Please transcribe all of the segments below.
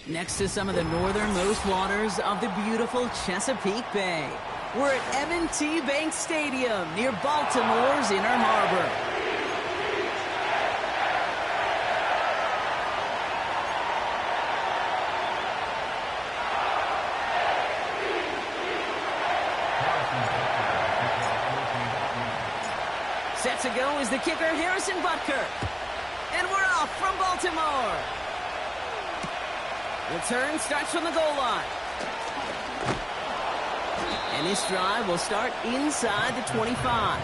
Next to some of the northernmost waters of the beautiful Chesapeake Bay, we're at M&T Bank Stadium near Baltimore's Inner Harbor. Set to go is the kicker, Harrison Butker. And we're off from Baltimore. The turn starts from the goal line. And this drive will start inside the 25.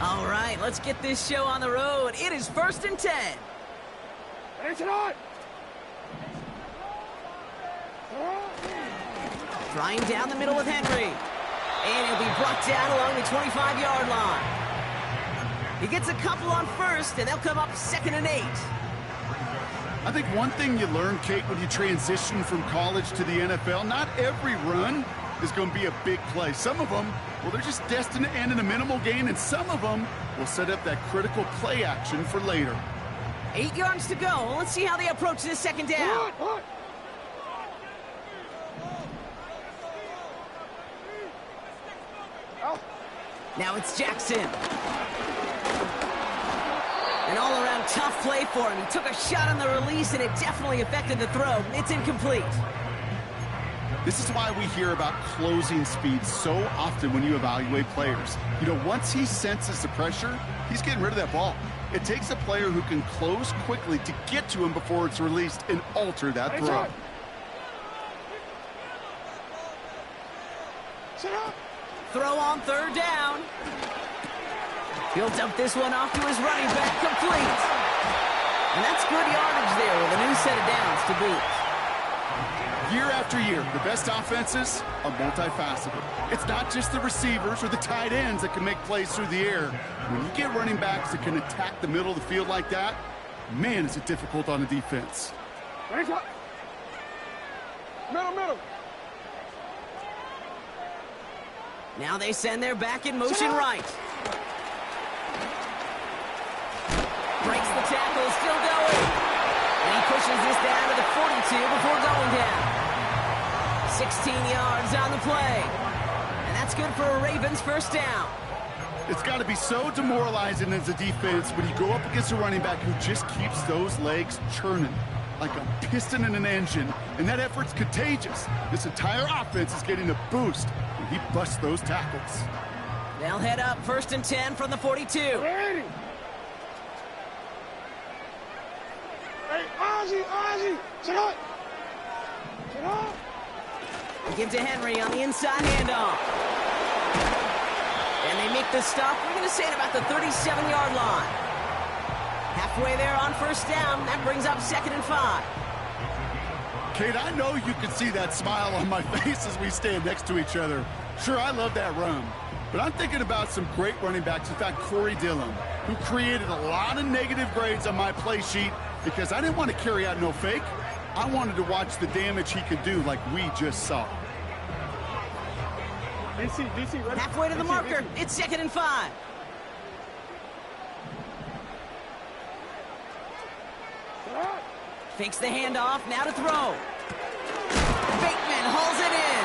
All right, let's get this show on the road. It is 1st and 10. Flying down the middle with Henry. And he'll be brought down along the 25-yard line. He gets a couple on first, and they'll come up 2nd and 8. I think one thing you learn, Kate, when you transition from college to the NFL, not every run is going to be a big play. Some of them, well, they're just destined to end in a minimal gain, and some of them will set up that critical play action for later. 8 yards to go. Let's see how they approach this 2nd down. Now it's Jackson. An all-around tough play for him. He took a shot on the release, and it definitely affected the throw. It's incomplete. This is why we hear about closing speed so often when you evaluate players. You know, once he senses the pressure, he's getting rid of that ball. It takes a player who can close quickly to get to him before it's released and alter that throw. Throw on 3rd down. He'll dump this one off to his running back, complete. And that's good yardage there with a new set of downs to boot. Year after year, the best offenses are multifaceted. It's not just the receivers or the tight ends that can make plays through the air. When you get running backs that can attack the middle of the field like that, man, is it difficult on the defense. Middle. Now they send their back in motion right. Breaks the tackle, still going. And he pushes this down to the 42 before going down. 16 yards on the play. And that's good for a Ravens 1st down. It's got to be so demoralizing as a defense when you go up against a running back who just keeps those legs churning like a piston in an engine, and that effort's contagious. This entire offense is getting a boost when he busts those tackles. They'll head up 1st and 10 from the 42. Ready. Hey, Ozzy, sit up. Give to Henry on the inside handoff. And they make the stop, we're going to say at about the 37-yard line. Halfway there on 1st down, that brings up 2nd and 5. Kate, I know you can see that smile on my face as we stand next to each other. Sure, I love that run. But I'm thinking about some great running backs. In fact, Corey Dillon, who created a lot of negative grades on my play sheet because I didn't want to carry out no fake. I wanted to watch the damage he could do like we just saw. DC, ready? Halfway to the marker. It's 2nd and 5. Fakes the handoff, now to throw. Bateman hauls it in.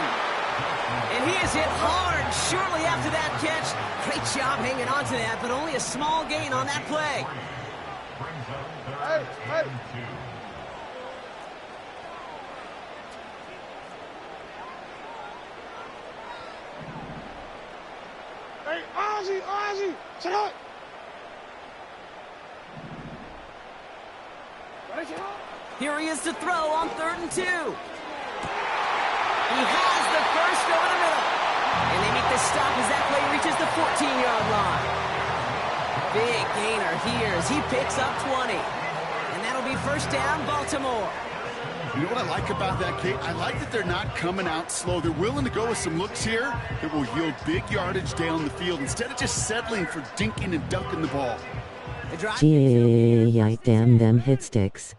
And he is hit hard shortly after that catch. Great job hanging on to that, but only a small gain on that play. Ozzy, sit up. Here he is to throw on 3rd and 2. He has the first over the middle. And they make the stop as that play reaches the 14-yard line. Big gainer here as he picks up 20. And that'll be first down, Baltimore. You know what I like about that, Kate? I like that they're not coming out slow. They're willing to go with some looks here that will yield big yardage down the field instead of just settling for dinking and dunking the ball. Gee, damn them hit sticks.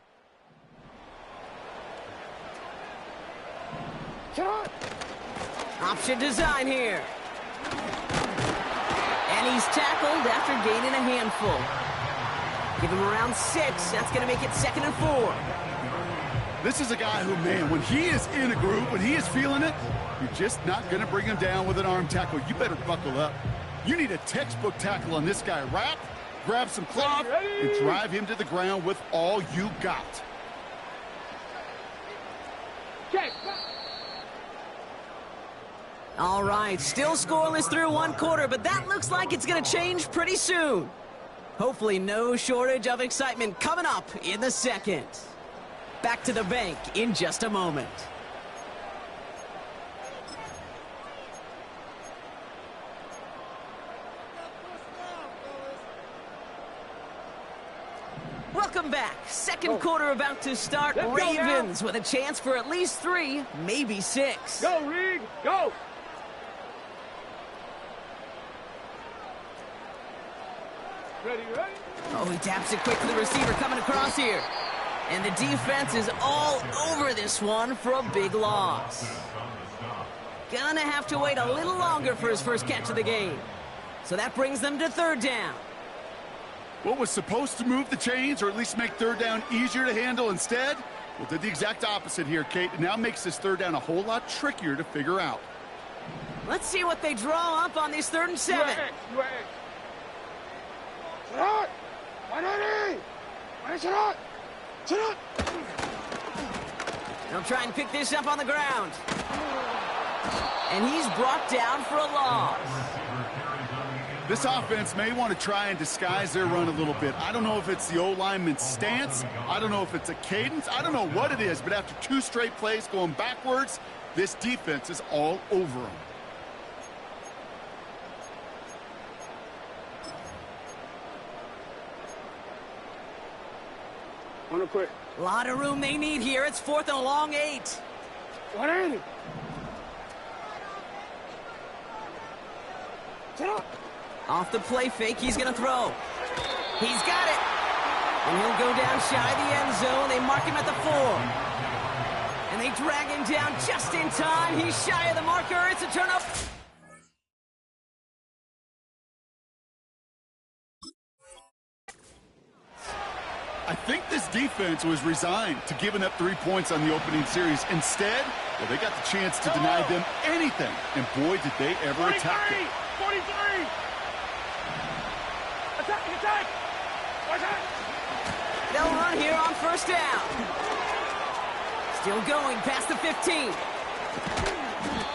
Option design here. And he's tackled after gaining a handful. Give him around 6. That's going to make it 2nd and 4. This is a guy who, man, when he is in a groove, when he is feeling it, you're just not going to bring him down with an arm tackle. You better buckle up. You need a textbook tackle on this guy. Wrap, grab some cloth, and drive him to the ground with all you got. Okay. All right, still scoreless through 1 quarter, but that looks like it's going to change pretty soon. Hopefully no shortage of excitement coming up in the 2nd. Back to the bank in just a moment. Welcome back. 2nd quarter about to start. Let's go, Ravens with a chance for at least 3, maybe 6. Go, Reed, go. Ready? Oh, he taps it quick for the receiver coming across here. And the defense is all over this one for a big loss. Gonna have to wait a little longer for his first catch of the game. So that brings them to 3rd down. What was supposed to move the chains or at least make 3rd down easier to handle instead? Well, did the exact opposite here, Kate. It now makes this 3rd down a whole lot trickier to figure out. Let's see what they draw up on these 3rd and 7. You are X. Sit up. Sit up. Sit up. They'll try and pick this up on the ground. And he's brought down for a loss. This offense may want to try and disguise their run a little bit. I don't know if it's the O-lineman's stance. I don't know if it's a cadence. I don't know what it is, but after 2 straight plays going backwards, this defense is all over them. On the quick. A lot of room they need here. It's 4th and a long 8. 180. Sit up. Off the play fake, he's going to throw. He's got it. And he'll go down shy of the end zone. They mark him at the 4. And they drag him down just in time. He's shy of the marker. It's a turnover. I think this defense was resigned to giving up 3 points on the opening series. Instead, well, they got the chance to deny them anything. And boy, did they ever attack it. 43. Attack. They'll run here on 1st down. Still going past the 15.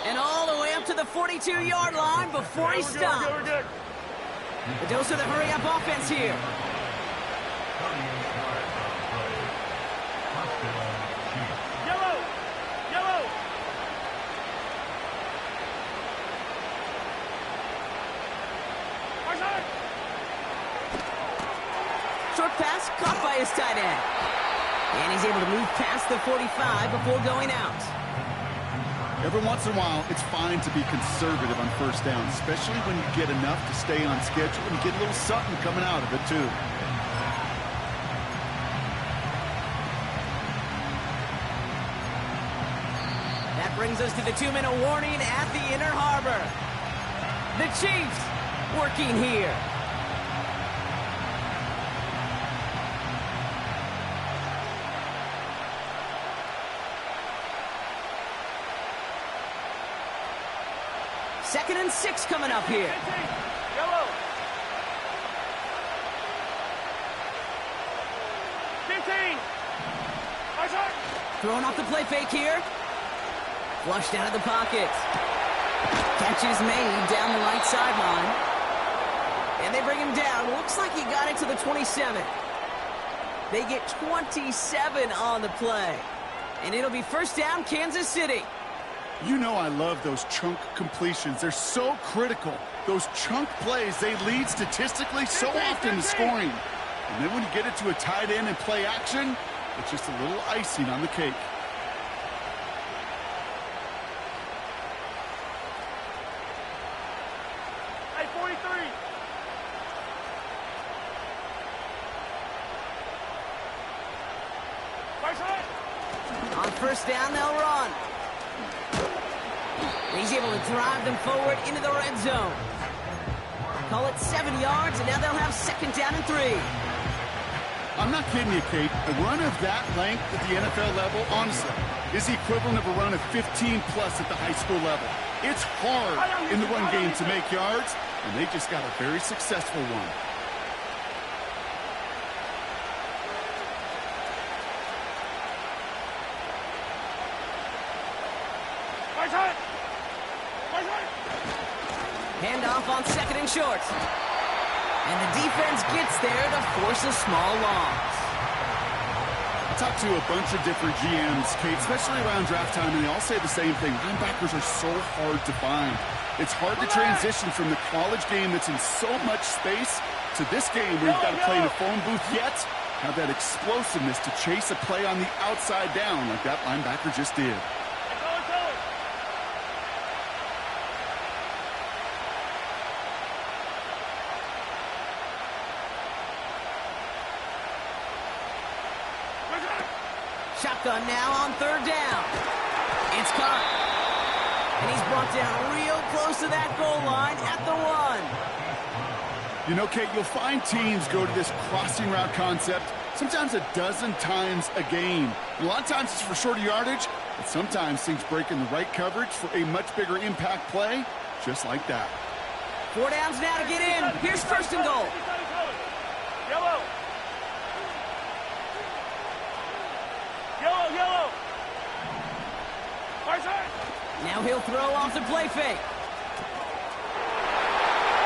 And all the way up to the 42-yard line before he stopped. The dose of the hurry-up offense here. Yellow. Short pass caught by his tight end. And he's able to move past the 45 before going out. Every once in a while, it's fine to be conservative on 1st down, especially when you get enough to stay on schedule and get a little something coming out of it, too. That brings us to the 2-minute warning at the Inner Harbor. The Chiefs working here. Second and 6 coming up here. Yellow. 15. Throwing off the play fake here. Flushed out of the pocket. Catch is made down the right sideline. And they bring him down. Looks like he got it to the 27. They get 27 on the play. And it'll be first down, Kansas City. You know I love those chunk completions. They're so critical. Those chunk plays, they lead statistically so often to scoring. And then when you get it to a tight end and play action, it's just a little icing on the cake. Hey, 43. On first down, they'll run. He's able to drive them forward into the red zone. Call it 7 yards, and now they'll have second down and 3. I'm not kidding you, Kate. A run of that length at the NFL level, honestly, is the equivalent of a run of 15-plus at the high school level. It's hard in the run game to make yards, and they just got a very successful one. Handoff on second and short. And the defense gets there to force a small loss. I talked to a bunch of different GMs, Kate, especially around draft time, and they all say the same thing. Linebackers are so hard to find. It's hard to transition from the college game that's in so much space to this game where you've got to play in a phone booth, yet have that explosiveness to chase a play on the outside down like that linebacker just did. Shotgun now on third down. It's caught. And he's brought down real close to that goal line at the 1. You know, Kate, you'll find teams go to this crossing route concept sometimes a dozen times a game. And a lot of times it's for shorter yardage, but sometimes things break in the right coverage for a much bigger impact play, just like that. 4 downs now to get in. Here's first and goal. Yellow. Yellow. Now he'll throw off the play fake.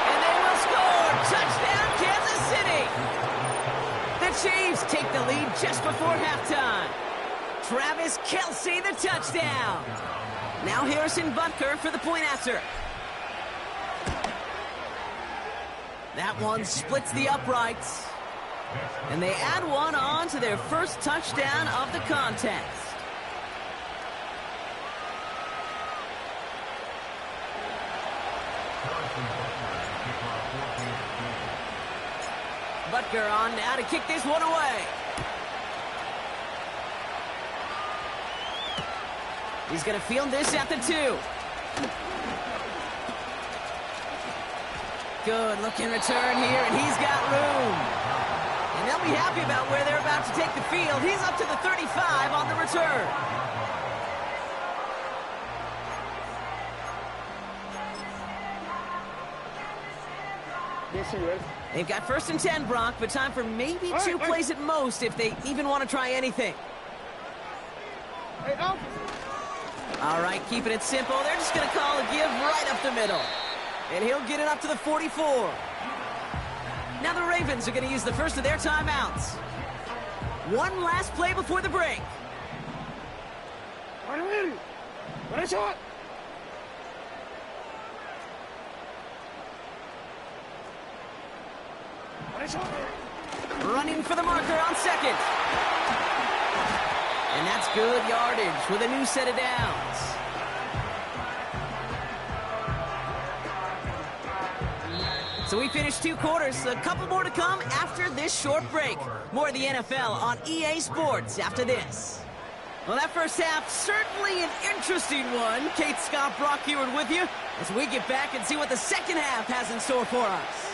And they will score. Touchdown, Kansas City. The Chiefs take the lead just before halftime. Travis Kelce, the touchdown. Now Harrison Butker for the point after. That one splits the uprights. And they add one on to their first touchdown of the contest. Butker on now to kick this one away. He's going to field this at the 2. Good looking return here, and he's got room. And they'll be happy about where they're about to take the field. He's up to the 35 on the return. They've got first and 10, Brock, but time for maybe 2 plays at most if they even want to try anything. All right, keeping it simple. They're just going to call a give right up the middle. And he'll get it up to the 44. Now the Ravens are going to use the first of their timeouts. One last play before the break. Running for the marker on second. And that's good yardage with a new set of downs. So we finished 2 quarters. A couple more to come after this short break. More of the NFL on EA Sports after this. Well, that first half, certainly an interesting one. Kate, Scott, Brock here with you as we get back and see what the second half has in store for us.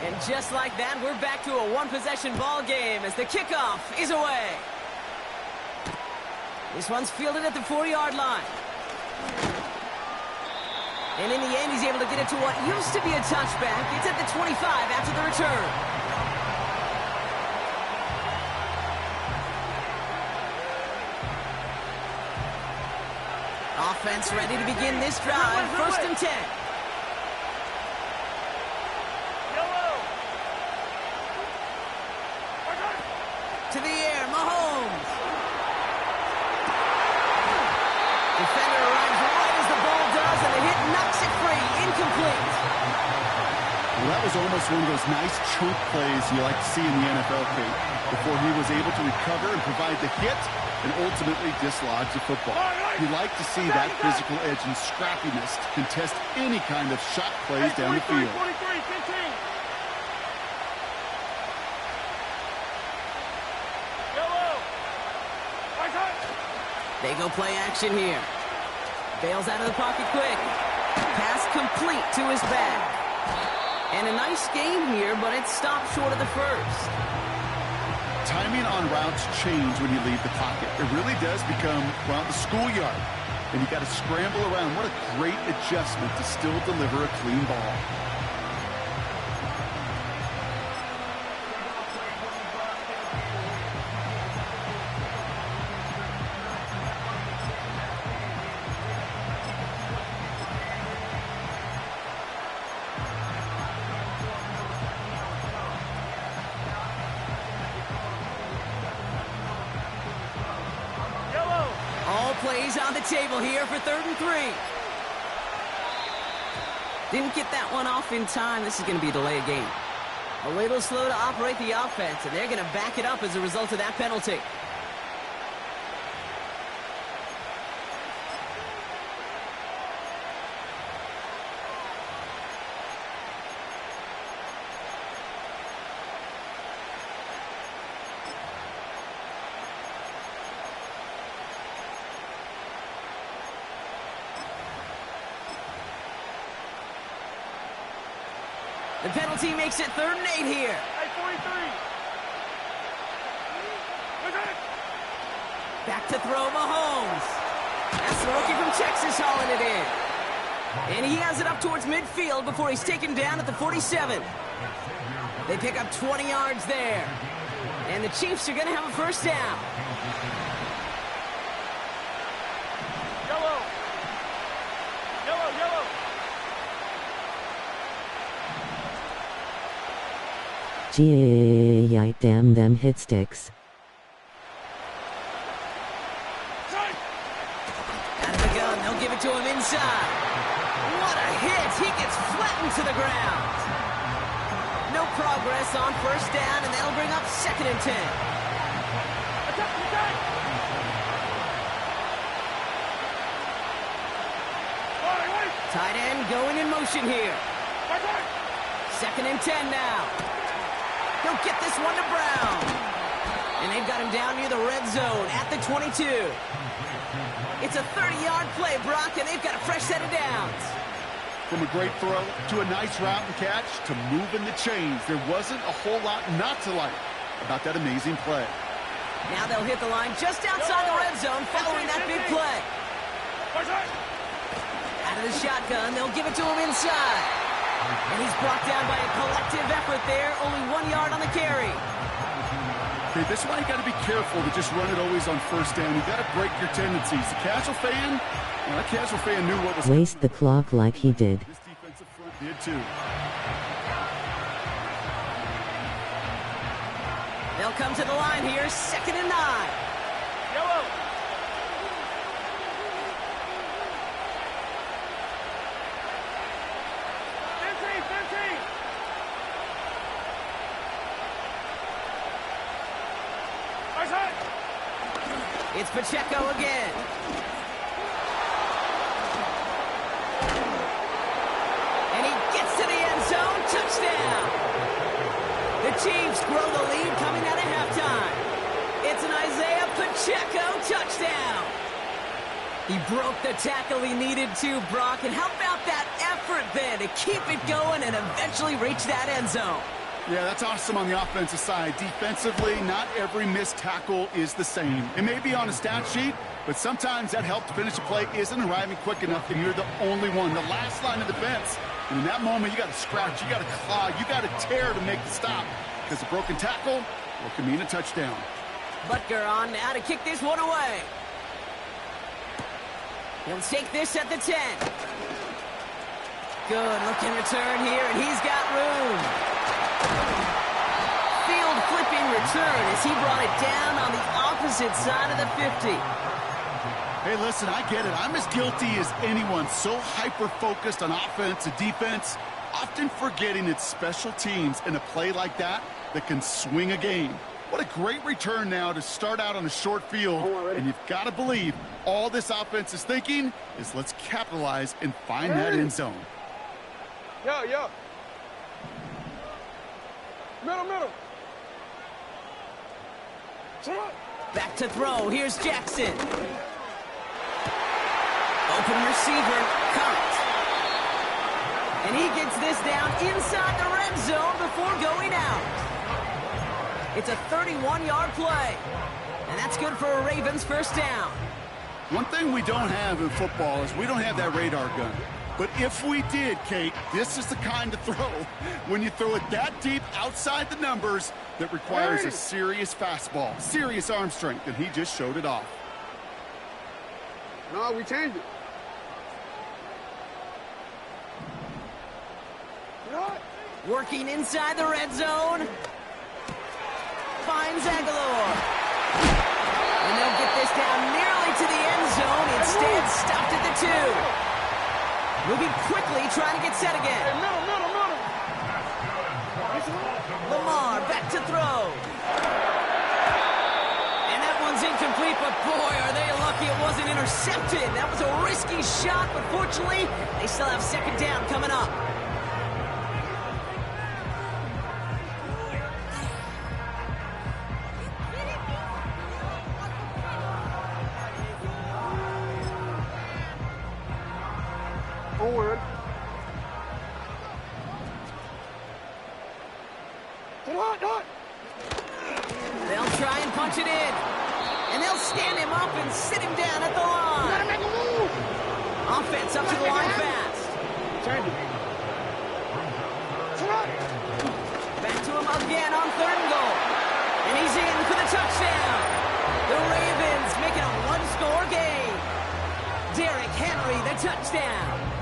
And just like that, we're back to a one-possession ball game as the kickoff is away. This one's fielded at the 40-yard line. And in the end, he's able to get it to what used to be a touchback. It's at the 25 after the return. Offense ready to begin this drive. First and 10. To the air, Mahomes. Defender arrives right as the ball does, and the hit knocks it free. Incomplete. Well, that was almost one of those nice chunk plays you like to see in the NFL, Kate, before he was able to recover and provide the hit and ultimately dislodge the football. You like to see that physical edge and scrappiness to contest any kind of shot plays down the field. 43, 15. They go play action here. Bails out of the pocket quick. Pass complete to his back. And a nice game here, but it stopped short of the first. Timing on routes change when you leave the pocket. It really does become, well, the schoolyard. And you got to scramble around. What a great adjustment to still deliver a clean ball. Plays on the table here for 3rd and 3. Didn't get that one off in time. This is going to be a delay of game. A little slow to operate the offense, and they're going to back it up as a result of that penalty. The penalty makes it 3rd and 8 here. Hey, 43. Back to throw, Mahomes. That's the rookie from Texas hauling it in. And he has it up towards midfield before he's taken down at the 47. They pick up 20 yards there. And the Chiefs are going to have a first down. Yellow. Yellow, yellow. Gee, damn them hit sticks. Out of the gun, they'll give it to him inside. What a hit! He gets flattened to the ground. No progress on first down, and that'll bring up 2nd and 10. Tight end going in motion here. 2nd and 10 now. He'll get this one to Brown. And they've got him down near the red zone at the 22. It's a 30-yard play, Brock, and they've got a fresh set of downs. From a great throw to a nice route and catch to moving the chains, there wasn't a whole lot not to like about that amazing play. Now they'll hit the line just outside the red zone following that big play. Out of the shotgun, they'll give it to him inside. And he's brought down by a collective effort there. Only 1 yard on the carry. Okay, this is why you got to be careful to just run it always on first down. You got to break your tendencies. The casual fan, well, that casual fan knew what was Waste the clock like he did. This defensive front did too. They'll come to the line here, 2nd and 9. Yellow. It's Pacheco again. And he gets to the end zone. Touchdown. The Chiefs grow the lead coming out of halftime. It's an Isaiah Pacheco touchdown. He broke the tackle he needed to, Brock. And how about that effort then to keep it going and eventually reach that end zone? Yeah, that's awesome on the offensive side. Defensively, not every missed tackle is the same. It may be on a stat sheet, but sometimes that help to finish a play isn't arriving quick enough, and you're the only one, the last line of defense. And in that moment, you got to scratch, you got to claw, you got to tear to make the stop, because a broken tackle, well, can mean a touchdown. Butker on now to kick this one away. He'll take this at the 10. Good looking return here, and he's got room. Field flipping return as he brought it down on the opposite side of the 50. Hey, listen, I get it. I'm as guilty as anyone. So hyper-focused on offense and defense, often forgetting it's special teams in a play like that that can swing a game. What a great return now to start out on a short field. And you've got to believe all this offense is thinking is let's capitalize and find that end zone. Yo. Middle. Back to throw. Here's Jackson. Open receiver, Cunt. And he gets this down inside the red zone before going out. It's a 31-yard play. And that's good for a Ravens first down. One thing we don't have in football is we don't have that radar gun. But if we did, Kate, this is the kind of throw, when you throw it that deep outside the numbers, that requires a serious fastball, serious arm strength, and he just showed it off. No, we changed it. Working inside the red zone. Finds Aguilar. And they'll get this down nearly to the end zone. Instead, stopped at the 2. Moving quickly, trying to get set again. Hey, middle. Lamar back to throw. And that one's incomplete, but boy, are they lucky it wasn't intercepted. That was a risky shot, but fortunately, they still have second down coming up. Forward. They'll try and punch it in. And they'll stand him up and sit him down at the line. Gotta make a move. Offense up to the line fast. Change it. Back to him again on 3rd and goal. And he's in for the touchdown. The Ravens make it a one-score game. Derrick Henry, the touchdown.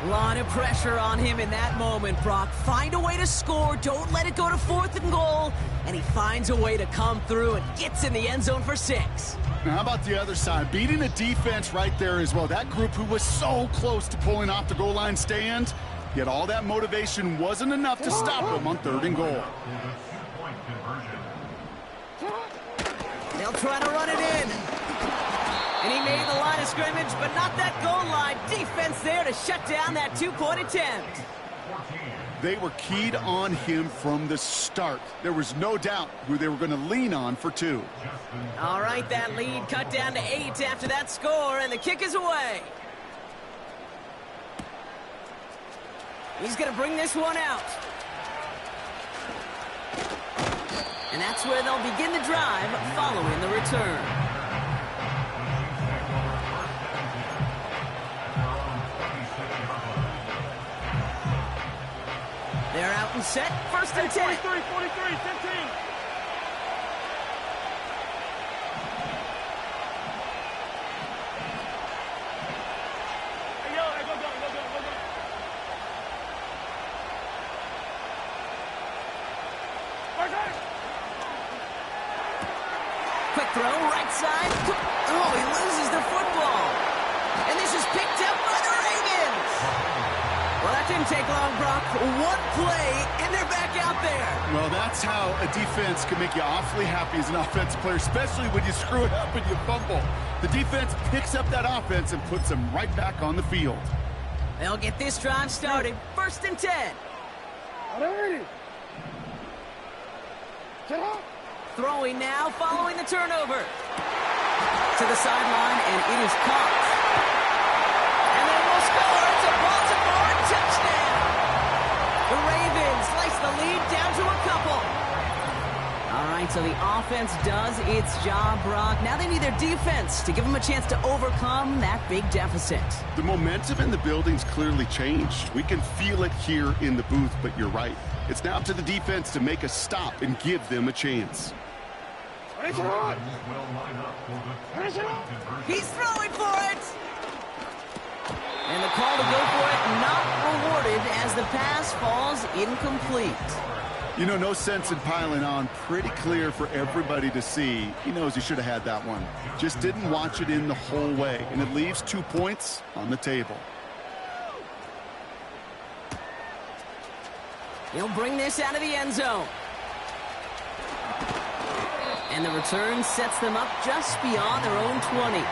A lot of pressure on him in that moment, Brock. Find a way to score. Don't let it go to 4th and goal. And he finds a way to come through and gets in the end zone for 6. Now, how about the other side? Beating a defense right there as well. That group who was so close to pulling off the goal line stand, yet all that motivation wasn't enough to stop them on 3rd and goal. They'll try to run it in. And he made the line of scrimmage, but not that goal line. Defense there to shut down that 2-point attempt. They were keyed on him from the start. There was no doubt who they were going to lean on for 2. All right, that lead cut down to 8 after that score, and the kick is away. He's going to bring this one out. And that's where they'll begin the drive following the return. They're out and set. 1st and 10. 43, 15. Hey, go. Quick throw, right side. Oh, he loses the football. And this is picked up by the Ravens. Well, that didn't take long, Brock. One play, and they're back out there. Well, that's how a defense can make you awfully happy as an offensive player, especially when you screw it up and you fumble. The defense picks up that offense and puts them right back on the field. They'll get this drive started. 1st and 10. Alrighty. Throwing now, following the turnover. To the sideline, and it is caught. And they will score. It's a Baltimore touchdown. The Ravens slice the lead down to a couple. All right, so the offense does its job, Brock. Now they need their defense to give them a chance to overcome that big deficit. The momentum in the building's clearly changed. We can feel it here in the booth, but you're right. It's now up to the defense to make a stop and give them a chance. He's throwing for it. And the call to go for it not rewarded as the pass falls incomplete. You know, no sense in piling on. Pretty clear for everybody to see. He knows he should have had that one. Just didn't watch it in the whole way. And it leaves 2 points on the table. He'll bring this out of the end zone. And the return sets them up just beyond their own 20.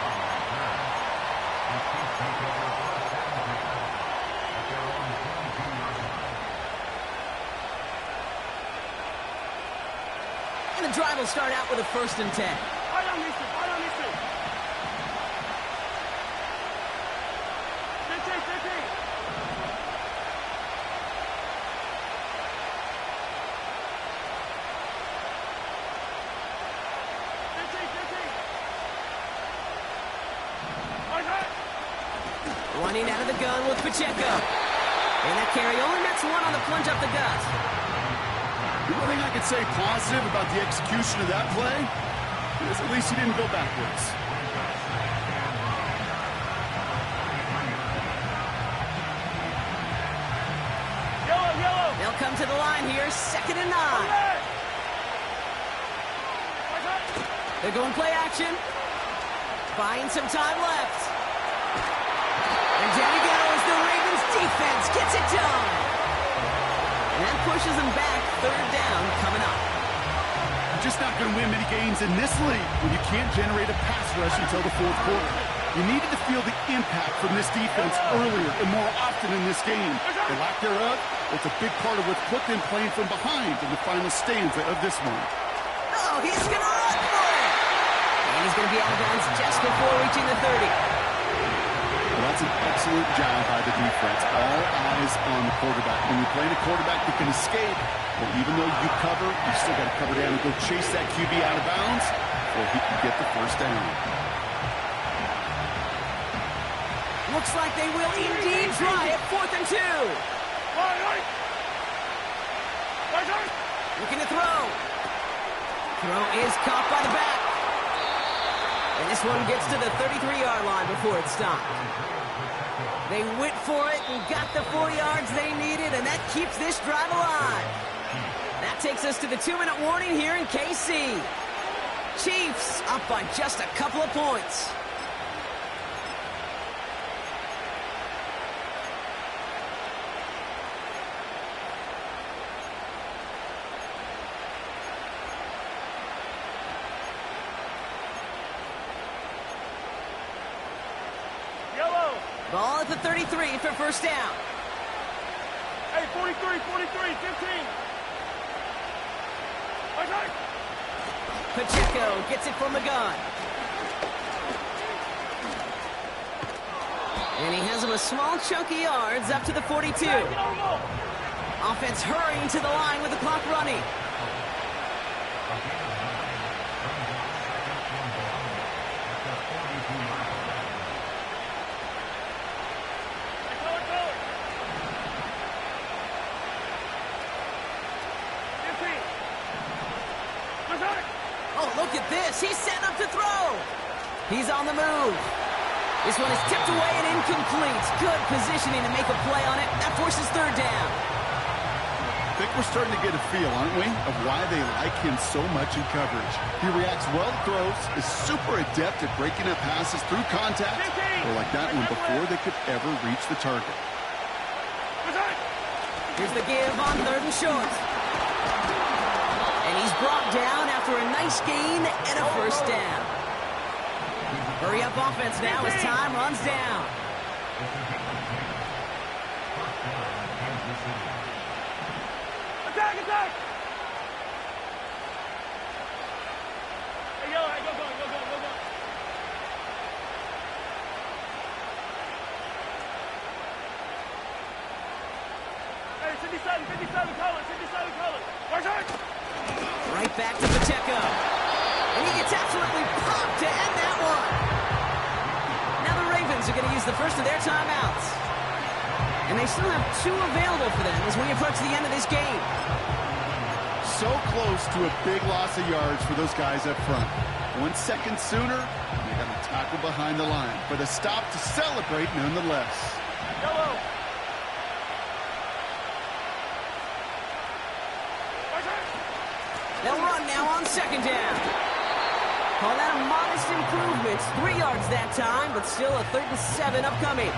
And the drive will start out with a 1st and 10. Running out of the gun with Pacheco. And that carry only nets 1 on the plunge up the gut. The only thing I could say positive about the execution of that play is at least he didn't go backwards. Yellow. They'll come to the line here, 2nd and 9. They're going play action. Buying some time left. And down he goes. The Ravens defense gets it done. And that pushes them back. 3rd down coming up. You're just not going to win many games in this league when you can't generate a pass rush until the 4th quarter. You needed to feel the impact from this defense earlier and more often in this game. The lack thereof, it's a big part of what's put them playing from behind in the final stanza of this one. Oh, he's going to run for it. And he's going to be out of bounds just before reaching the 30. Well, that's an excellent job by the defense. All eyes on the quarterback. When you're playing a quarterback that can escape, well, even though you cover, you still got to cover down and go chase that QB out of bounds, or he can get the 1st down. Looks like they will indeed try it. 4th and 2. Looking to throw. Throw is caught by the back. And this one gets to the 33-yard line before it's stopped. They went for it and got the 4 yards they needed, and that keeps this drive alive. That takes us to the 2-minute warning here in KC. Chiefs up by just a couple of points. Ball at the 33 for 1st down. Hey, 43, 15. Pacheco gets it from the gun. And he has him a small chunky yards up to the 42. Offense hurrying to the line with the clock running. Oh, look at this. He's setting up to throw. He's on the move. This one is tipped away and incomplete. Good positioning to make a play on it. That forces 3rd down. I think we're starting to get a feel, aren't we, of why they like him so much in coverage. He reacts well to throws, is super adept at breaking up passes through contact, or like that one before they could ever reach the target. Here's the give on 3rd and short. And he's brought down after a nice gain and a 1st down. Hurry up offense now as time runs down. Attack! Hey, go. Hey, 57, color. Right back to Pacheco. And he gets absolutely popped to end that one. Now the Ravens are going to use the first of their timeouts. And they still have 2 available for them as we approach the end of this game. So close to a big loss of yards for those guys up front. 1 second sooner, and they got to tackle behind the line. But a stop to celebrate nonetheless. Yellow. They'll run now on second down. Call that a modest improvement. 3 yards that time, but still a 3rd and 7 upcoming.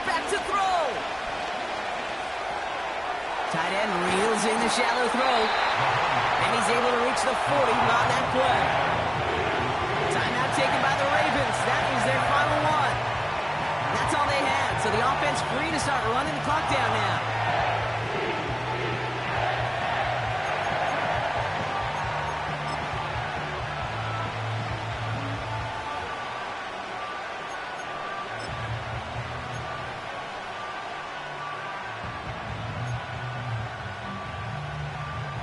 Back to throw. Tight end reels in the shallow throw. And he's able to reach the 40 on that play. Timeout taken by the Ravens. That is their final one. And that's all they had. So the offense free to start running the clock down now.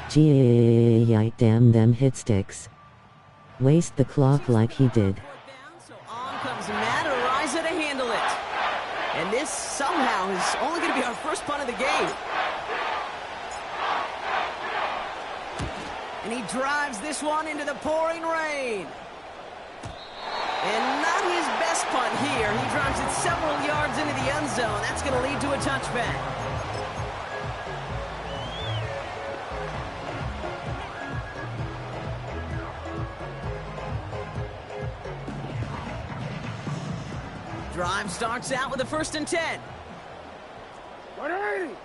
Gee, damn them hit sticks. Waste the clock like he did. So on comes Matt Ariza to handle it. And this somehow is only going to be our first punt of the game. And he drives this one into the pouring rain. And not his best punt here. He drives it several yards into the end zone. That's going to lead to a touchback. Drive starts out with a 1st and 10. 180.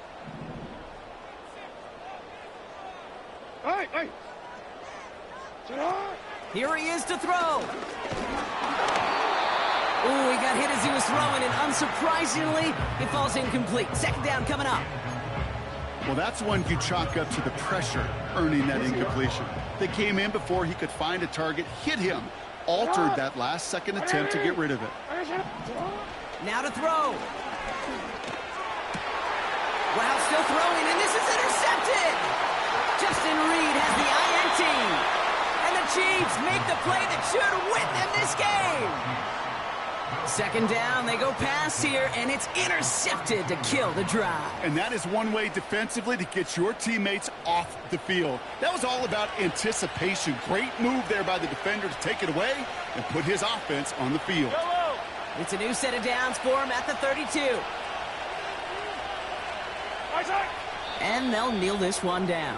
Hey. Here he is to throw. Ooh, he got hit as he was throwing, and unsurprisingly, he falls incomplete. 2nd down coming up. Well, that's one you chalk up to the pressure earning that incompletion. They came in before he could find a target, hit him, altered that last second attempt to get rid of it. Now to throw. Wow, still throwing, and this is intercepted. Justin Reed has the INT. And the Chiefs make the play that should win them this game. 2nd down, they go pass here, and it's intercepted to kill the drive. And that is one way defensively to get your teammates off the field. That was all about anticipation. Great move there by the defender to take it away and put his offense on the field. It's a new set of downs for him at the 32. And they'll kneel this one down.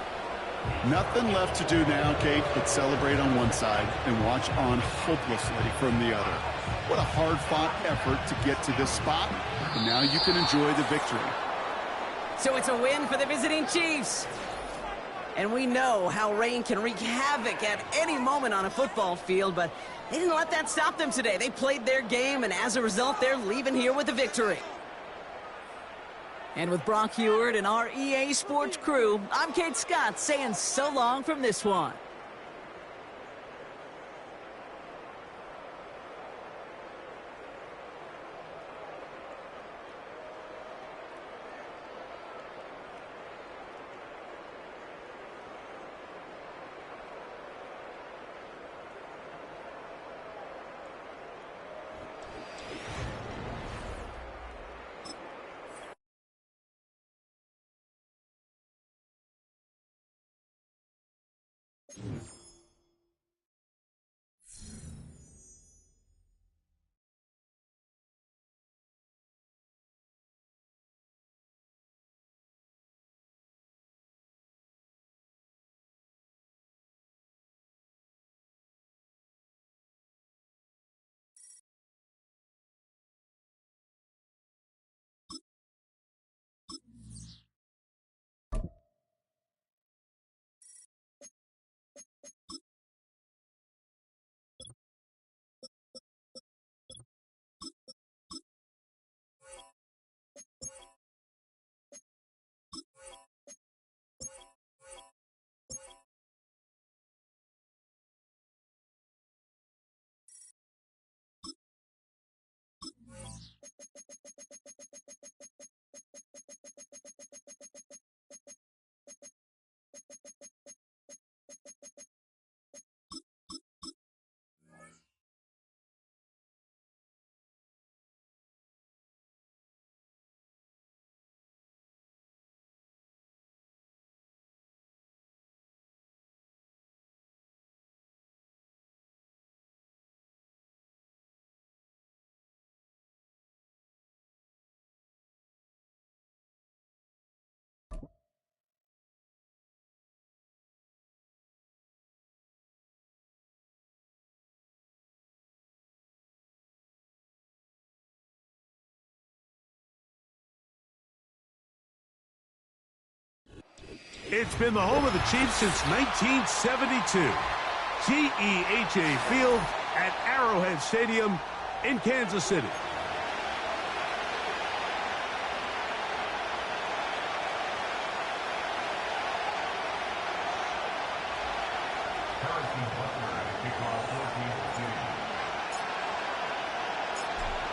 Nothing left to do now, Kate, but celebrate on one side and watch on hopelessly from the other. What a hard-fought effort to get to this spot, and now you can enjoy the victory. So it's a win for the visiting Chiefs. And we know how rain can wreak havoc at any moment on a football field, but they didn't let that stop them today. They played their game, and as a result, they're leaving here with a victory. And with Brock Heward and our EA Sports crew, I'm Kate Scott saying so long from this one. It's been the home of the Chiefs since 1972. GEHA Field at Arrowhead Stadium in Kansas City.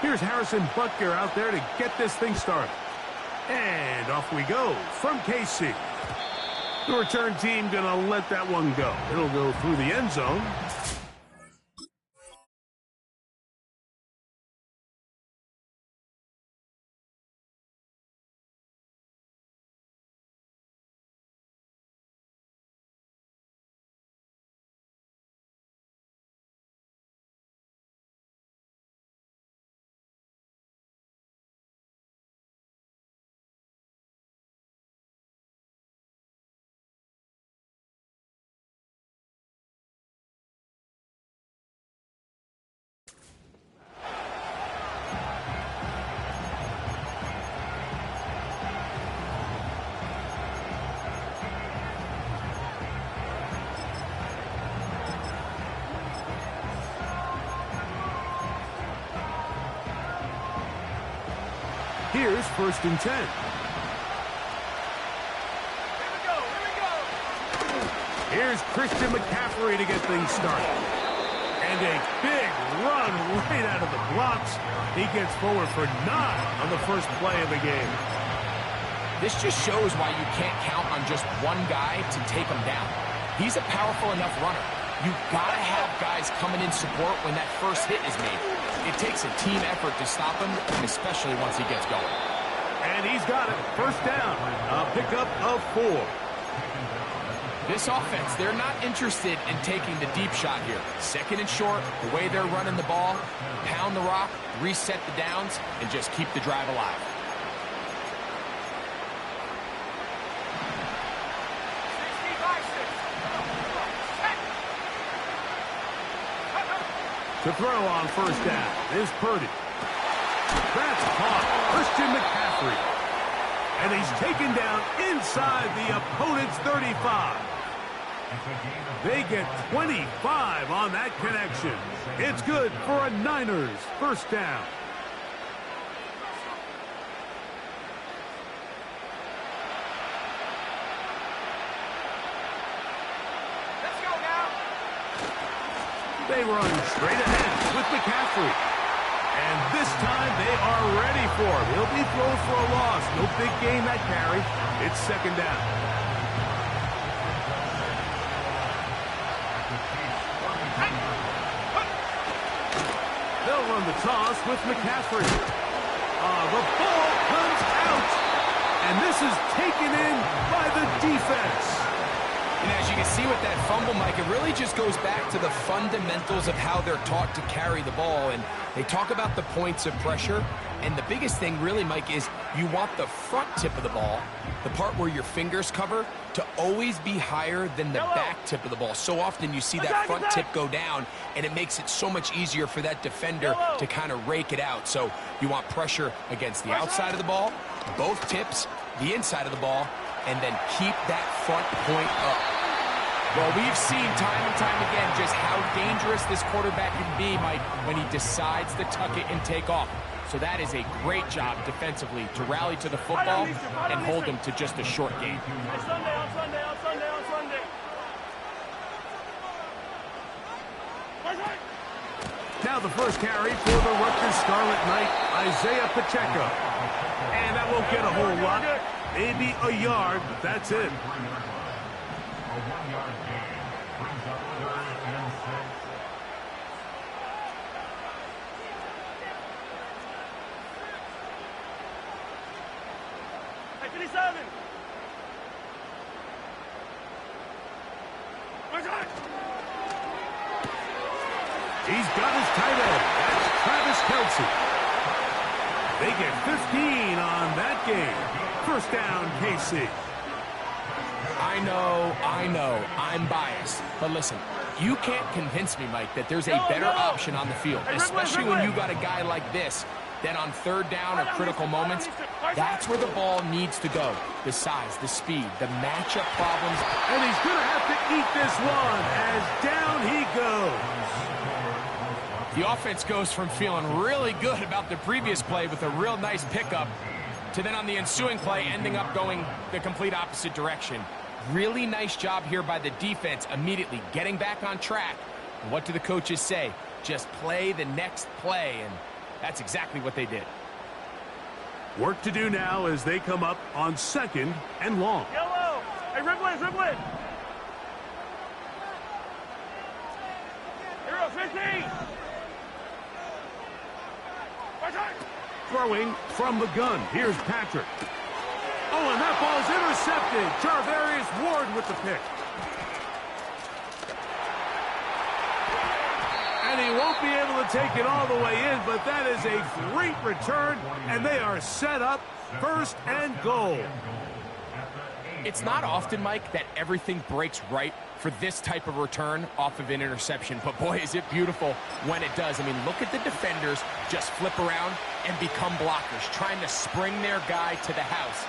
Here's Harrison Butker out there to get this thing started. And off we go from KC. The return team gonna let that one go. It'll go through the end zone. Here's 1st and 10. Here we go. Here's Christian McCaffrey to get things started. And a big run right out of the blocks. He gets forward for 9 on the first play of the game. This just shows why you can't count on just one guy to take him down. He's a powerful enough runner. You've got to have guys coming in support when that first hit is made. It takes a team effort to stop him, especially once he gets going. And he's got it. 1st down. A pickup of 4. This offense, they're not interested in taking the deep shot here. 2nd and short, the way they're running the ball, pound the rock, reset the downs, and just keep the drive alive. To throw on 1st down is Purdy. That's caught. Christian McCaffrey. And he's taken down inside the opponent's 35. They get 25 on that connection. It's good for a Niners 1st down. They run straight ahead with McCaffrey. And this time they are ready for him. He'll be thrown for a loss. No big gain that carry. It's 2nd down. They'll run the toss with McCaffrey. The ball comes out. And this is taken in by the defense. And as you can see with that fumble, Mike, it really just goes back to the fundamentals of how they're taught to carry the ball. And they talk about the points of pressure. And the biggest thing really, Mike, is you want the front tip of the ball, the part where your fingers cover, to always be higher than the back tip of the ball. So often you see that front tip go down, and it makes it so much easier for that defender to kind of rake it out. So you want pressure against the outside of the ball, both tips, the inside of the ball, and then keep that front point up. Well, we've seen time and time again just how dangerous this quarterback can be, Mike, when he decides to tuck it and take off. So that is a great job defensively to rally to the football and hold him to just a short gain. On Sunday. Now the first carry for the Rutgers Scarlet Knight, Isaiah Pacheco. And that won't get a whole lot. Maybe a yard, but that's it. A 1-yard gain brings up 3rd and 6. Hey, 57. He's got his tight end. That's Travis Kelce. They get 15 on that game. 1st down, KC. I know, I'm biased. But listen, you can't convince me, Mike, that there's a better option on the field, especially when you got a guy like this Then on third down or critical moments, that's where the ball needs to go. The size, the speed, the matchup problems. And he's going to have to eat this one as down he goes. The offense goes from feeling really good about the previous play with a real nice pickup to then on the ensuing play ending up going the complete opposite direction. Really nice job here by the defense immediately getting back on track. And what do the coaches say? Just play the next play, and that's exactly what they did. Work to do now as they come up on 2nd and long. Yellow! Hey, Ripley, Ripley! Hero 15! Throwing from the gun. Here's Patrick. Oh, and that ball's intercepted. Charvarius Ward with the pick. And he won't be able to take it all the way in, but that is a great return, and they are set up 1st and goal. It's not often, Mike, that everything breaks right for this type of return off of an interception, but boy, is it beautiful when it does. I mean, look at the defenders just flip around and become blockers, trying to spring their guy to the house.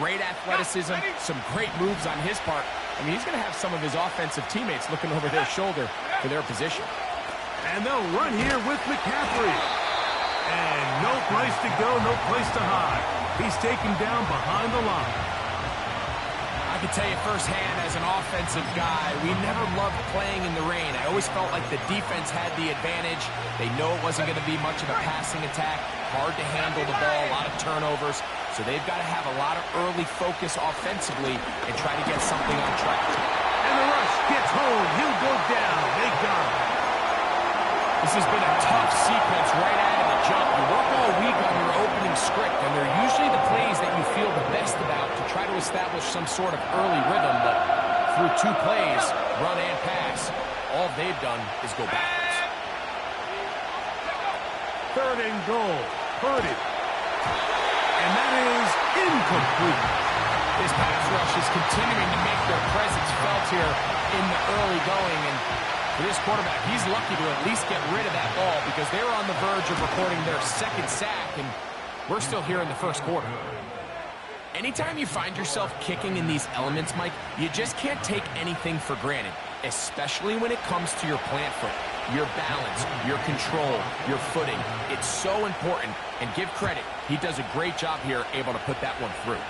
Great athleticism, some great moves on his part. I mean, he's going to have some of his offensive teammates looking over their shoulder for their position. And they'll run here with McCaffrey. And no place to go, no place to hide. He's taken down behind the line. I can tell you firsthand as an offensive guy, we never loved playing in the rain. I always felt like the defense had the advantage. They know it wasn't going to be much of a passing attack. Hard to handle the ball, a lot of turnovers. So they've got to have a lot of early focus offensively and try to get something on track. And the rush gets home. He'll go down. They got him. This has been a tough sequence right out of the jump. You work all week on your opening script, and they're usually the plays that you feel the best about to try to establish some sort of early rhythm, but through 2 plays, run and pass, all they've done is go backwards. 3rd and goal. Purdy. And that is incomplete. This pass rush is continuing to make their presence felt here in the early going, and for this quarterback, he's lucky to at least get rid of that ball because they're on the verge of recording their 2nd sack, and we're still here in the 1st quarter. Anytime you find yourself kicking in these elements, Mike, you just can't take anything for granted, especially when it comes to your plant foot, your balance, your control, your footing. It's so important, and give credit, he does a great job here able to put that one through.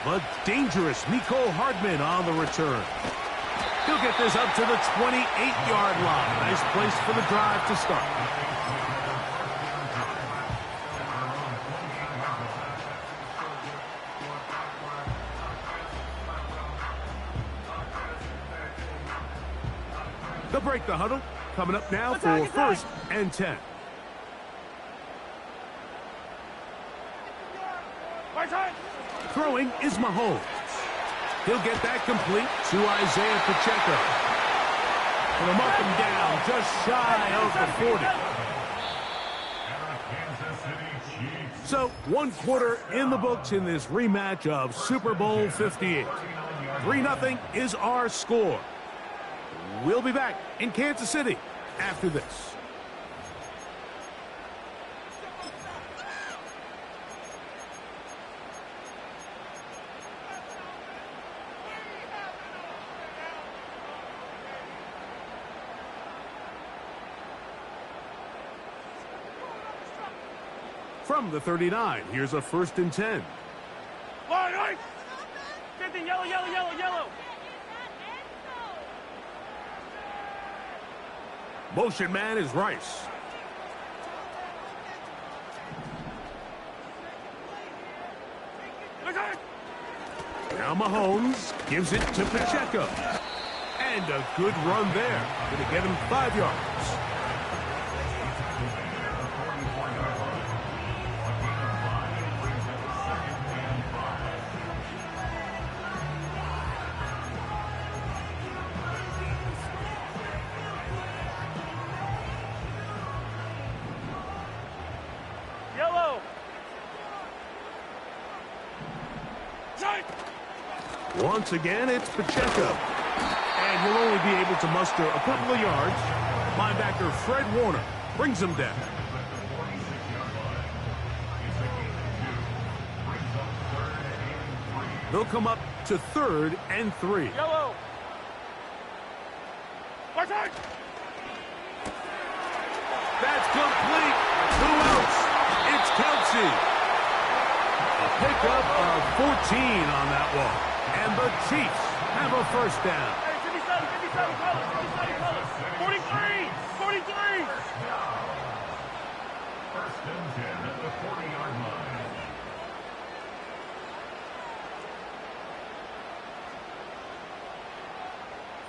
But dangerous Mecole Hardman on the return. He'll get this up to the 28-yard line. Nice place for the drive to start. They'll break the huddle. Coming up now for 1st and 10. Throwing is Mahomes. He'll get that complete to Isaiah Pacheco. Put him up and down, just shy of the 40. So, 1 quarter in the books in this rematch of Super Bowl 58. 3-0 is our score. We'll be back in Kansas City after this. From the 39, here's a 1st and 10. Line, 50, yellow, yellow, yellow, yellow. Motion man is Rice. Now Mahomes gives it to Pacheco. And a good run there. Going to get him 5 yards. Once again, it's Pacheco. And he'll only be able to muster a couple of yards. Linebacker Fred Warner brings him down. They'll come up to 3rd and 3. Yellow. Right side. That's complete. 2 outs. It's Kelsey. A pickup of 14 on that one. And the Chiefs have a first down. Hey, 57, colors, 43, 43. First and 10 at the 40-yard line.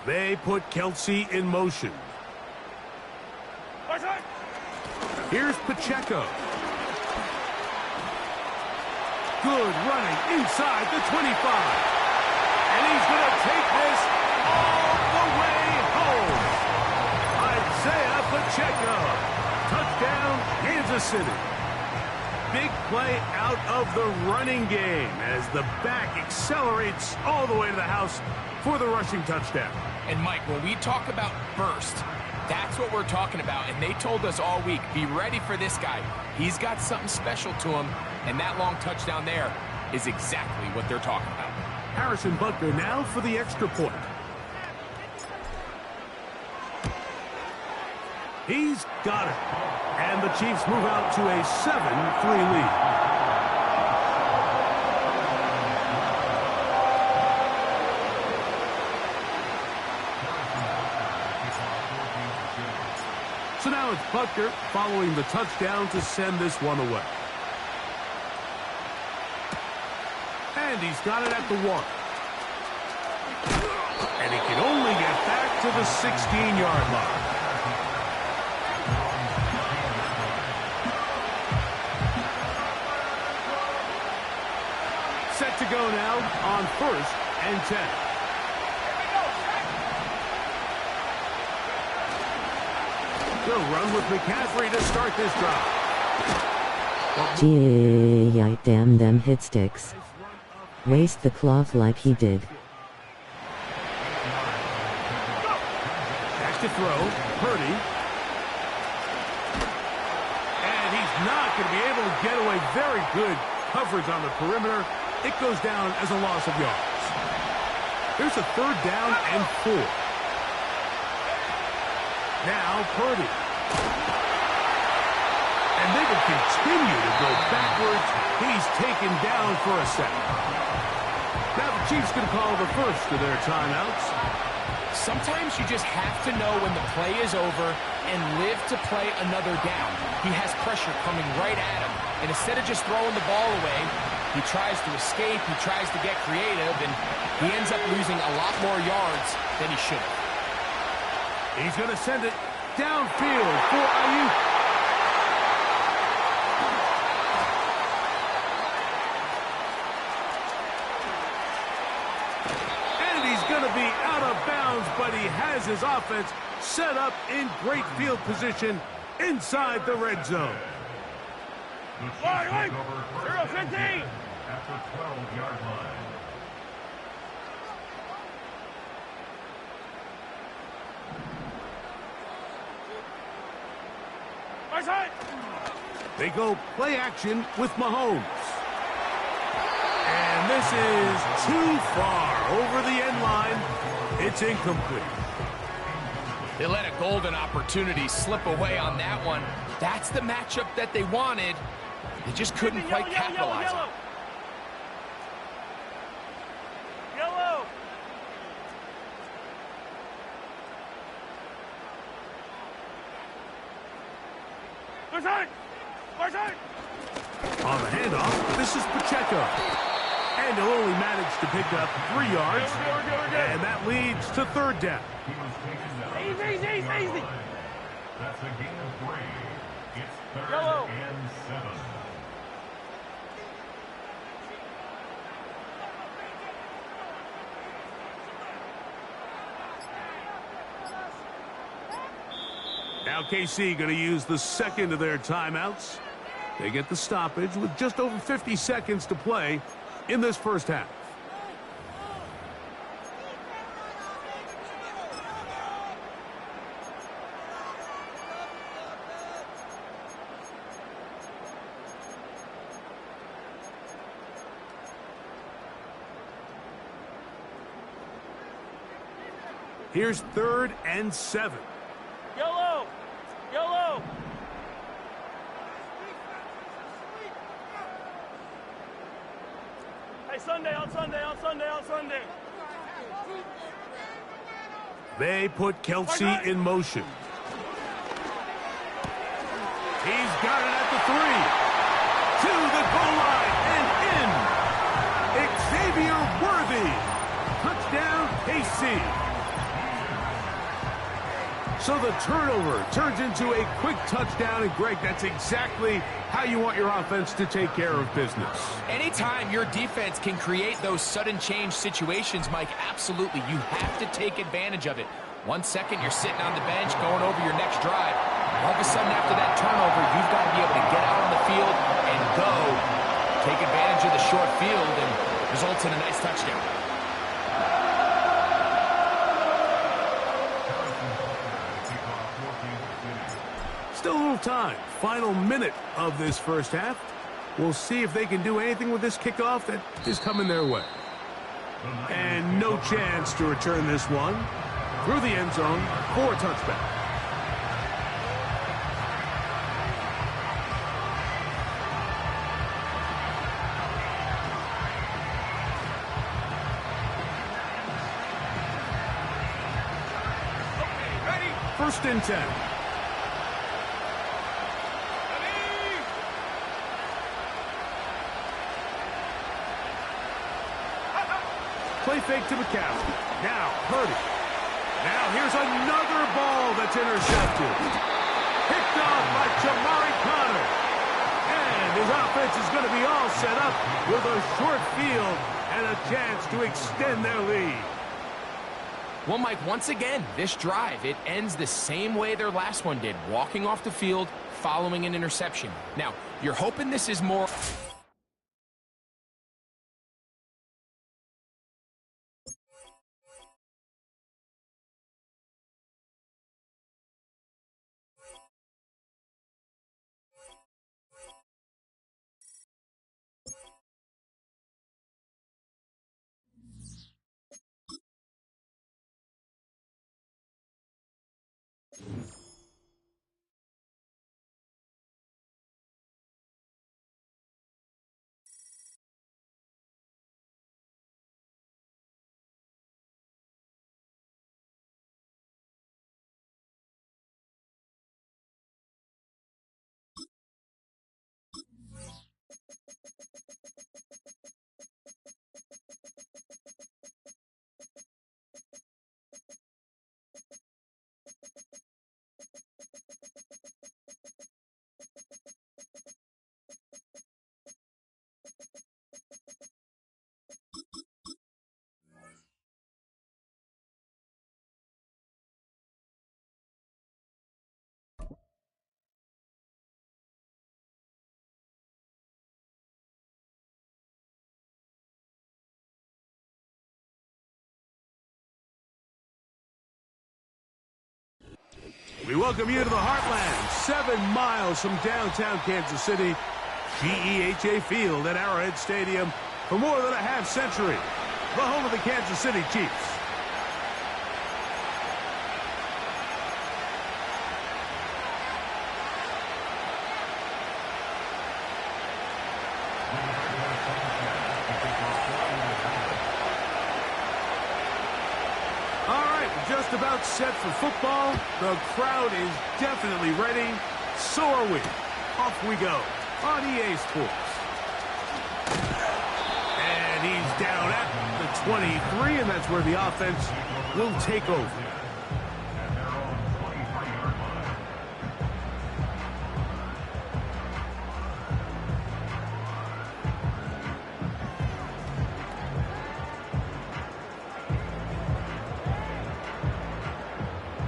They put Kelsey in motion. Right side. Here's Pacheco. Good running inside the 25. And he's going to take this all the way home. Isaiah Pacheco. Touchdown, Kansas City. Big play out of the running game as the back accelerates all the way to the house for the rushing touchdown. And Mike, when we talk about burst, that's what we're talking about. And they told us all week, be ready for this guy. He's got something special to him. And that long touchdown there is exactly what they're talking about. Harrison Butker now for the extra point. He's got it. And the Chiefs move out to a 7-3 lead. So now it's Butker following the touchdown to send this one away. And he's got it at the 1. And he can only get back to the 16-yard line. Set to go now on 1st and 10. They'll run with McCaffrey to start this drive. Gee, damn them hit sticks. Waste the clock like he did. Back to throw. Purdy. And he's not going to be able to get away. Very good coverage on the perimeter. It goes down as a loss of yards. Here's a 3rd down and 4. Now Purdy. And they will continue to go backwards. He's taken down for a second. Now the Chiefs going to call the first of their timeouts. Sometimes you just have to know when the play is over and live to play another down. He has pressure coming right at him. And instead of just throwing the ball away, he tries to escape, he tries to get creative, and he ends up losing a lot more yards than he should have. He's going to send it downfield for Ayuk. And he's going to be out of bounds, but he has his offense set up in great field position inside the red zone. Wait. 0-15. At the 12-yard line. Right side. They go play action with Mahomes. And this is too far over the end line. It's incomplete. They let a golden opportunity slip away on that one. That's the matchup that they wanted. They just couldn't quite capitalize on it. Yellow. Right side. Right side. On the handoff, this is Pacheco. And he'll only manage to pick up 3 yards. And that leads to 3rd down. He was taken down. Easy. That's a gain of 3. It's 3rd Yellow. and 7. Now KC going to use the second of their timeouts. They get the stoppage with just over 50 seconds to play in this first half. Here's 3rd and 7. Yellow! Yellow! Hey, Sunday, on Sunday, on Sunday, on Sunday. They put Kelsey in motion. He's got it at the 3. To the goal line and in. Xavier Worthy. Touchdown, KC. So the turnover turns into a quick touchdown, and Greg, that's exactly how you want your offense to take care of business. Anytime your defense can create those sudden change situations, Mike, absolutely, you have to take advantage of it. 1 second, you're sitting on the bench going over your next drive. All of a sudden, after that turnover, you've got to be able to get out on the field and go. Take advantage of the short field and results in a nice touchdown. Still a little time. Final minute of this first half. We'll see if they can do anything with this kickoff that is coming their way. And no chance to return this one through the end zone for a touchback. First and 10. Play fake to McCaffrey. Now, Purdy. Now, here's another ball that's intercepted. Picked off by Jamari Connor. And his offense is going to be all set up with a short field and a chance to extend their lead. Well, Mike, once again, this drive, it ends the same way their last one did, walking off the field, following an interception. Now, you're hoping this is more... We welcome you to the Heartland, 7 miles from downtown Kansas City, GEHA Field at Arrowhead Stadium for more than a half-century, the home of the Kansas City Chiefs. Just about set for football. The crowd is definitely ready. So are we. Off we go on EA Sports. And he's down at the 23, and that's where the offense will take over.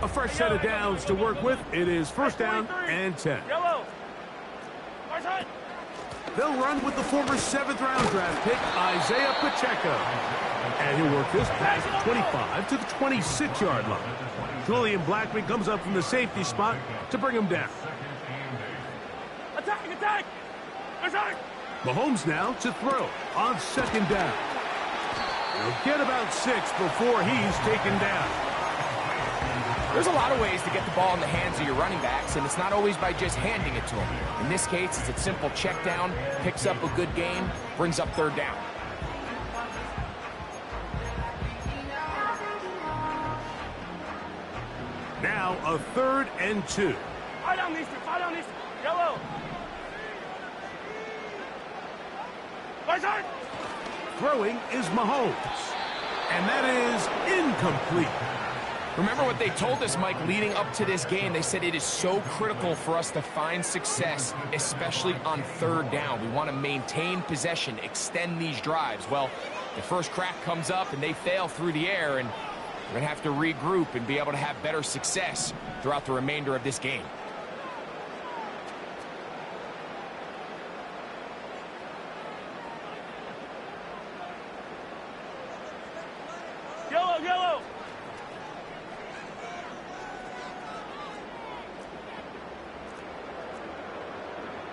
A fresh set of downs to work with. It is first down and 10. Yellow. They'll run with the former 7th-round draft pick, Isaiah Pacheco. And he'll work this pass at 25 to the 26-yard line. Julian Blackman comes up from the safety spot to bring him down. Attack, attack! Attack! Mahomes now to throw on second down. He'll get about 6 before he's taken down. There's a lot of ways to get the ball in the hands of your running backs, and it's not always by just handing it to them. In this case, it's a simple check down, picks up a good gain, brings up third down. Now a 3rd and 2. Fall down, mister. Fall down, mister. Yellow. Right side. Throwing is Mahomes. And that is incomplete. Remember what they told us, Mike, leading up to this game. They said it is so critical for us to find success, especially on third down. We want to maintain possession, extend these drives. Well, the first crack comes up and they fail through the air, and we're going to have to regroup and be able to have better success throughout the remainder of this game. Yellow, yellow.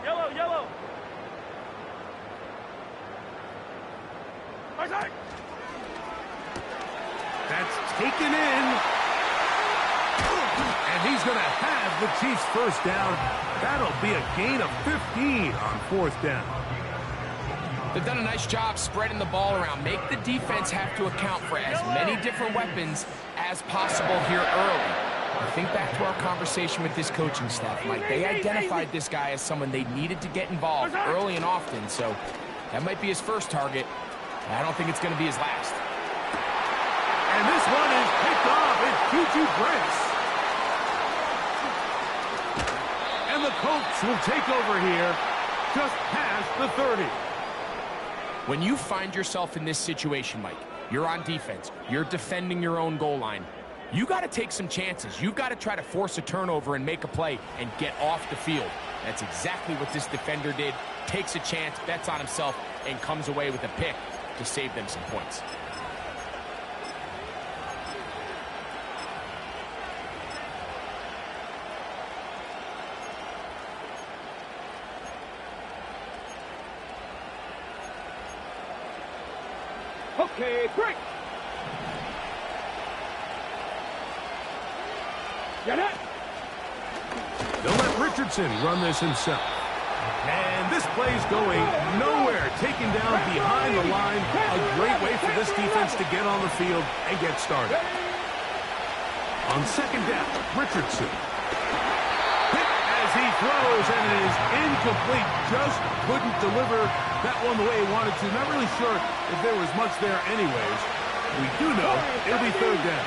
Yellow, yellow. Right side. That's taken in. And he's going to have the Chiefs first down. That'll be a gain of 15 on 4th down. They've done a nice job spreading the ball around. Make the defense have to account for as many different weapons as possible here early. I think back to our conversation with this coaching staff, Mike. They identified this guy as someone they needed to get involved early and often, so that might be his first target. I don't think it's going to be his last. And this one is picked off. It's Juju Brents. And the Colts will take over here just past the 30. When you find yourself in this situation, Mike, you're on defense, you're defending your own goal line, you got to take some chances. You've got to try to force a turnover and make a play and get off the field. That's exactly what this defender did. Takes a chance, bets on himself, and comes away with a pick to save them some points. Okay, break. Get it. They'll let Richardson run this himself. And this play's going nowhere. Taken down behind the line. A great way for this defense to get on the field and get started. On 2nd down, Richardson. Hit as he throws, and it is incomplete. Just couldn't deliver that one the way he wanted to. Not really sure if there was much there anyways. We do know it'll be 3rd down.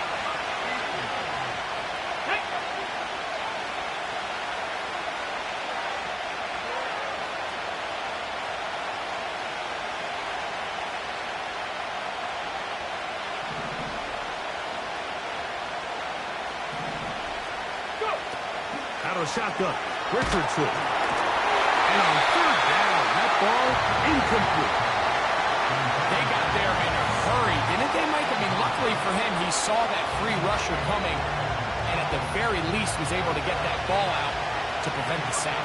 Out of shotgun, Richardson. And on 3rd down, that ball incomplete. They got there in a hurry, didn't they, Mike? I mean, luckily for him, he saw that free rusher coming, and at the very least was able to get that ball out to prevent the sack.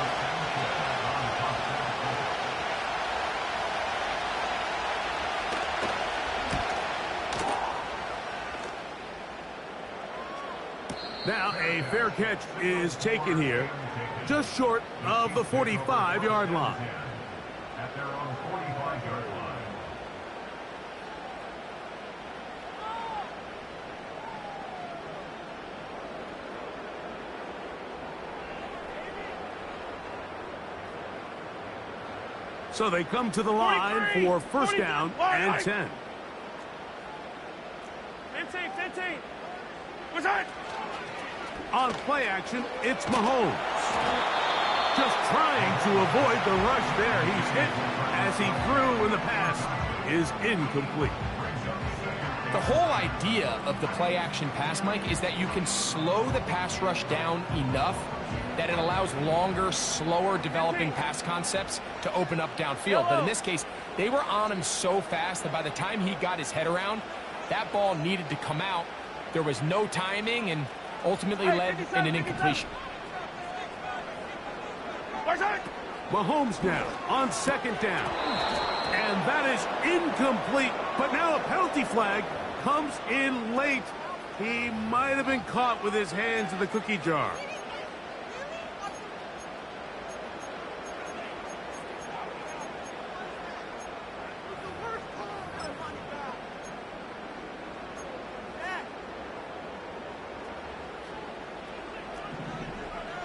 Now a fair catch is taken here, just short of the 45-yard line. At their own 45-yard line. So they come to the line for first down and 10. 15, 15. What's that? On play action, it's Mahomes. Just trying to avoid the rush there. He's hit as he threw, and the pass is incomplete. The whole idea of the play action pass, Mike, is that you can slow the pass rush down enough that it allows longer, slower developing pass concepts to open up downfield. But in this case, they were on him so fast that by the time he got his head around, that ball needed to come out. There was no timing and ultimately led in an incompletion. Mahomes now on 2nd down. And that is incomplete. But now a penalty flag comes in late. He might have been caught with his hands in the cookie jar.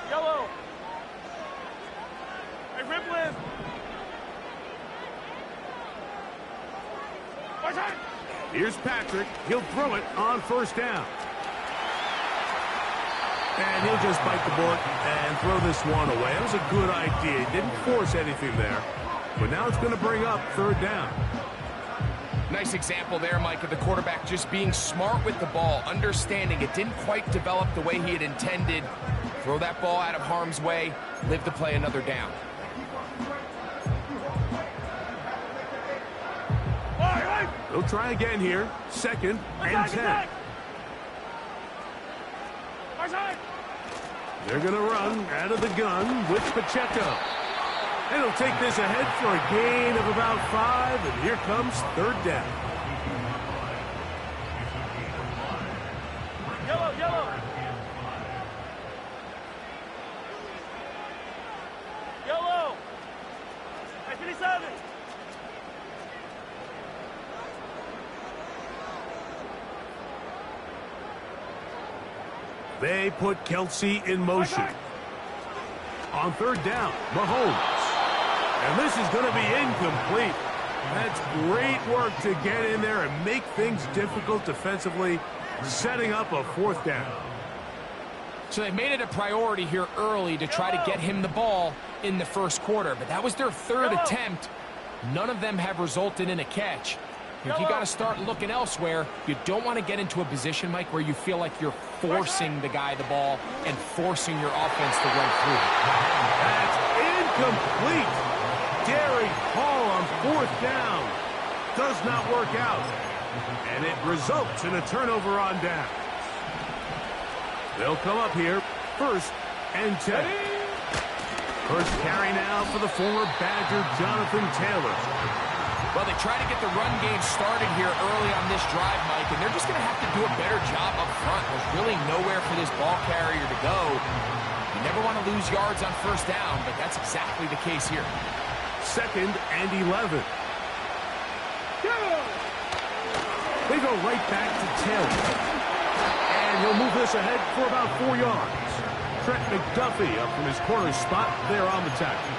Yellow. Hey, Ripley. Here's Patrick. He'll throw it on first down. And he'll just bite the bullet and throw this one away. That was a good idea. He didn't force anything there. But now it's going to bring up third down. Nice example there, Mike, of the quarterback just being smart with the ball, understanding it didn't quite develop the way he had intended. Throw that ball out of harm's way, live to play another down. They'll try again here. Second and 10. They're going to run out of the gun with Pacheco. And he'll take this ahead for a gain of about 5, and here comes third down. Yellow, yellow. Yellow. Hey, 57. They put Kelsey in motion. On third down, Mahomes. And this is going to be incomplete. That's great work to get in there and make things difficult defensively, setting up a fourth down. So they made it a priority here early to try to get him the ball in the first quarter. But that was their third attempt. None of them have resulted in a catch. If you got to start looking elsewhere, you don't want to get into a position, Mike, where you feel like you're forcing the guy the ball and forcing your offense to run through. That's incomplete. Daring Hall on fourth down. Does not work out. And it results in a turnover on down. They'll come up here, first and 10. First carry now for the former Badger, Jonathan Taylor. Well, they try to get the run game started here early on this drive, Mike, and they're just going to have to do a better job up front. There's really nowhere for this ball carrier to go. You never want to lose yards on first down, but that's exactly the case here. Second and 11. They go right back to Taylor. And he'll move this ahead for about 4 yards. Trent McDuffie up from his corner spot there on the tackle.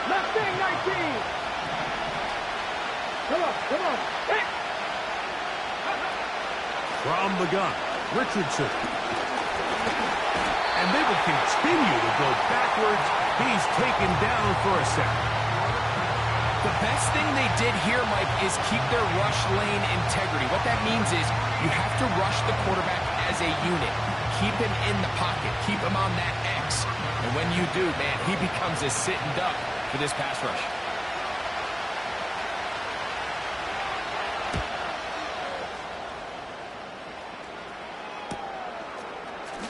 Left wing, 19. Come on. Hey. From the gun, Richardson. And they will continue to go backwards. He's taken down for a sack. The best thing they did here, Mike, is keep their rush lane integrity. What that means is you have to rush the quarterback as a unit. Keep him in the pocket. Keep him on that X. And when you do, man, he becomes a sitting duck for this pass rush.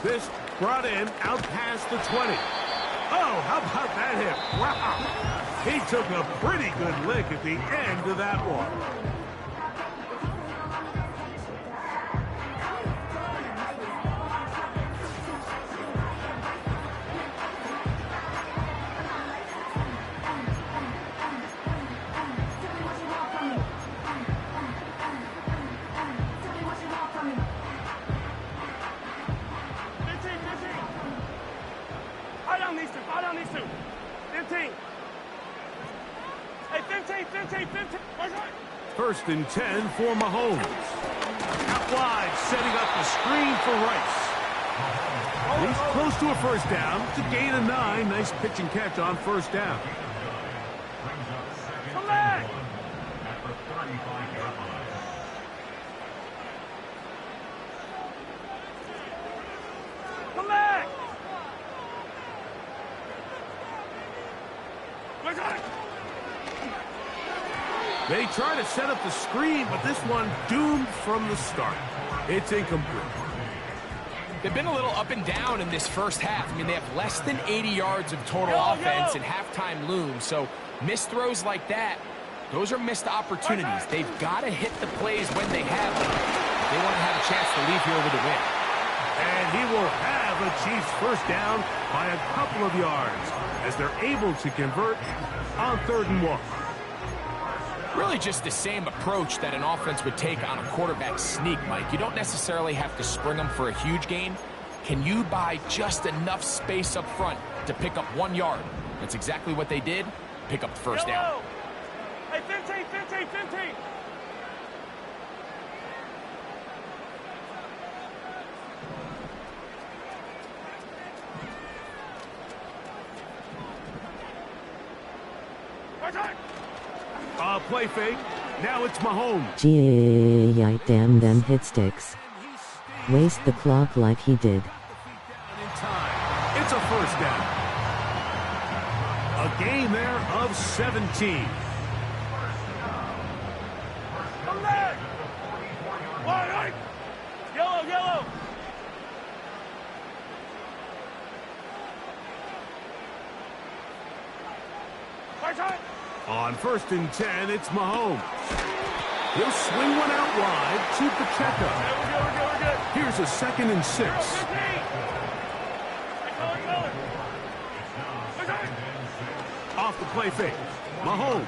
This brought in out past the 20. Oh, how about that hit? Wow. He took a pretty good lick at the end of that one. I don't need to. 15. Hey, 15. First and 10 for Mahomes. Out wide, setting up the screen for Rice. He's close to a first down. It's a gain of 9. Nice pitch and catch on first down. Collect! Collect! They try to set up the screen, but this one doomed from the start. It's incomplete. They've been a little up and down in this first half. I mean, they have less than 80 yards of total offense and halftime looms. So missed throws like that Those are missed opportunities. They've got to hit the plays when they have them. They want to have a chance to leave here with a win. And he will have a Chiefs first down by a couple of yards as they're able to convert on 3rd and 1. Really just the same approach that an offense would take on a quarterback sneak, Mike. You don't necessarily have to spring them for a huge gain. Can you buy just enough space up front to pick up 1 yard? That's exactly what they did. Pick up the first down. Hey, 15, 15, 15. Play fake. Now it's Mahomes. Gee, damn them hit sticks. Waste the clock like he did. It's a first down. A gain there of 17. Yellow, yellow. On 1st and 10, it's Mahomes. He'll swing one out wide to Pacheco. We're good. Here's a 2nd and 6. Off the play fake. Mahomes.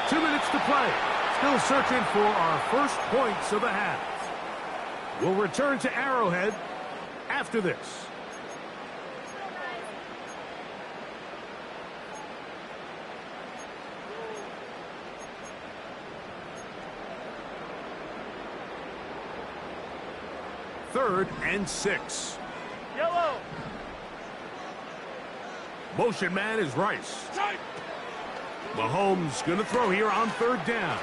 2 minutes to play. Still searching for our first points of the half. We'll return to Arrowhead after this. Third and 6. Yellow. Motion man is Rice. Mahomes going to throw here on 3rd down.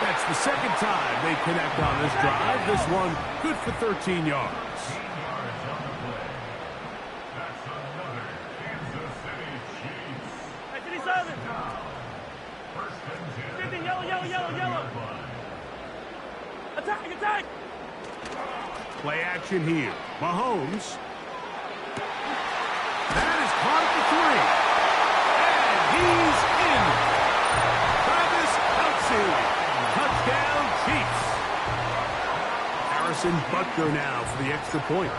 That's the 2nd time they connect on this drive. This one good for 13 yards. That's another Kansas City Chiefs. Hey, 57. First and 10. 50, yellow. Attack. Play action here. Mahomes. That is caught at the 3. And he's in. Travis Kelce. Touchdown Chiefs. Harrison Butker now for the extra point.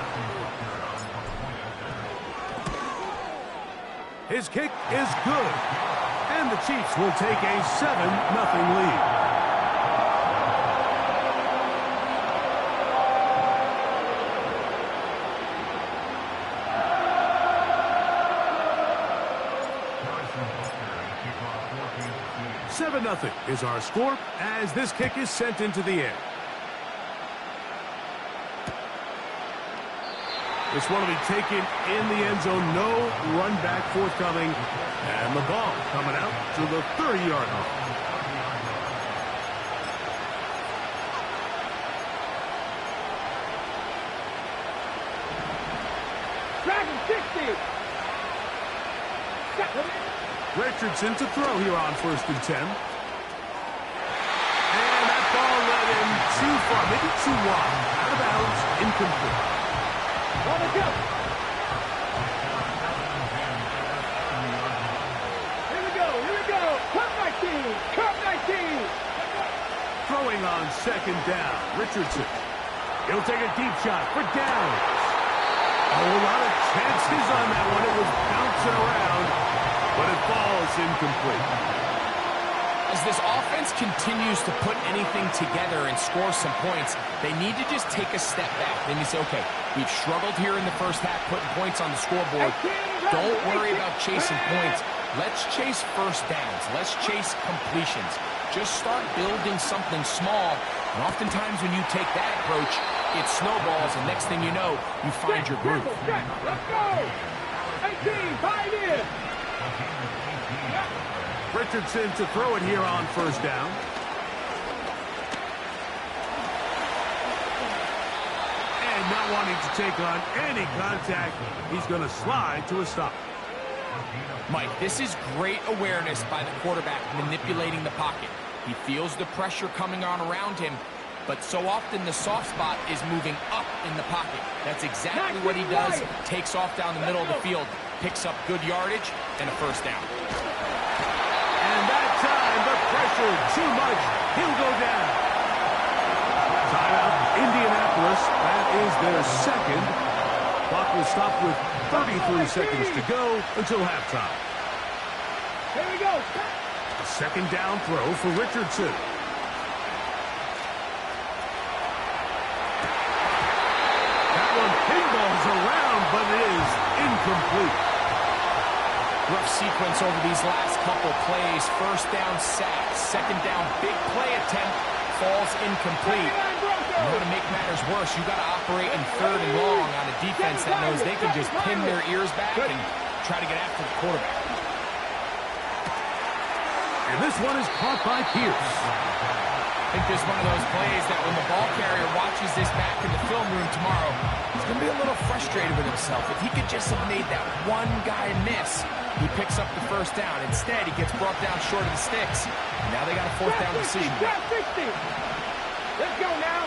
His kick is good. And the Chiefs will take a 7-0 lead. Nothing is our score as this kick is sent into the air. This one will be taken in the end zone. No run back forthcoming. And the ball coming out to the 30-yard line. Richardson to throw here on 1st and 10. And that ball led him too far, maybe too wide. Out of bounds, incomplete. Here we go. Come 19. Throwing on 2nd down, Richardson. He'll take a deep shot for downs. A lot of chances on that one. It was bouncing around, but it falls incomplete. As this offense continues to put anything together and score some points, they need to just take a step back. They need to say, okay, we've struggled here in the first half, putting points on the scoreboard. Don't worry about chasing points. Let's chase first downs. Let's chase completions. Just start building something small. And oftentimes when you take that approach, it snowballs, and next thing you know, you find your groove. Let's go. 18, 5 in. Richardson to throw it here on 1st down. And not wanting to take on any contact, he's going to slide to a stop. Mike, this is great awareness by the quarterback manipulating the pocket. He feels the pressure coming on around him, but so often the soft spot is moving up in the pocket. That's exactly what he does. Takes off down the middle of the field. picks up good yardage and a first down. And that time, the pressure too much. He'll go down. Timeout, Indianapolis. That is their second. Clock will stop with 33 seconds to go until halftime. Here we go. A second down throw for Richardson. That one pinballs around, but it is incomplete. Rough sequence over these last couple plays. First down sack. Second down big play attempt. Falls incomplete. You want to make matters worse, you got to operate in third and long on a defense that knows they can just pin their ears back and try to get after the quarterback. And this one is caught by Pierce. I think this is one of those plays that when the ball carrier watches this back in the film room tomorrow, he's going to be a little frustrated with himself. If he could just have made that one guy miss, he picks up the first down. Instead, he gets brought down short of the sticks. And now they got a fourth down decision. Let's go now.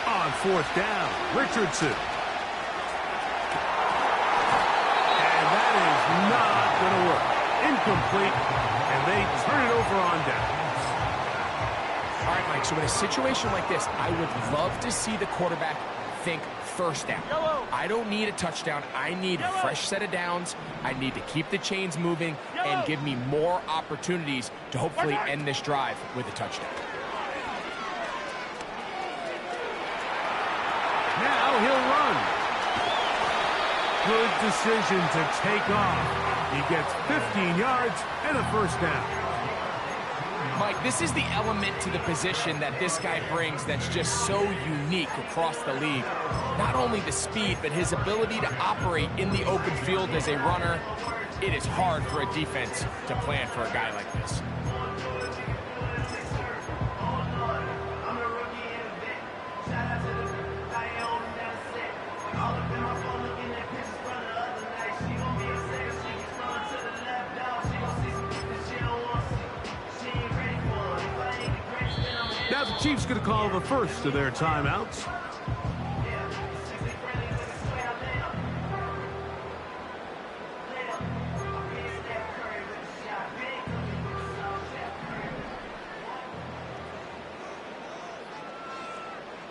On fourth down, Richardson. And that is not going to work. Incomplete, and they turn it over on down. All right, Mike, so in a situation like this, I would love to see the quarterback think first down. I don't need a touchdown. I need a fresh set of downs. I need to keep the chains moving and give me more opportunities to hopefully end this drive with a touchdown. Now he'll run. Good decision to take off. He gets 15 yards and a first down. Mike, this is the element to the position that this guy brings that's just so unique across the league. Not only the speed, but his ability to operate in the open field as a runner. It is hard for a defense to plan for a guy like this. Now the Chiefs going to call the first of their timeouts.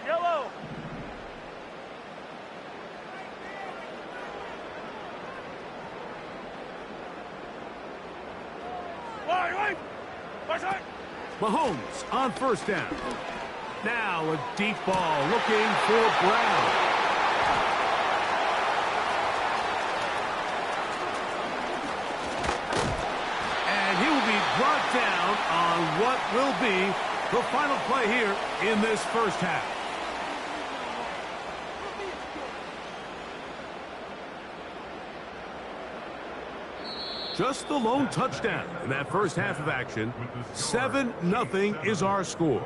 Yellow. Right. Mahomes on first down. Now a deep ball looking for Brown. And he will be brought down on what will be the final play here in this first half. Just the lone touchdown in that first half of action. 7-0 is our score.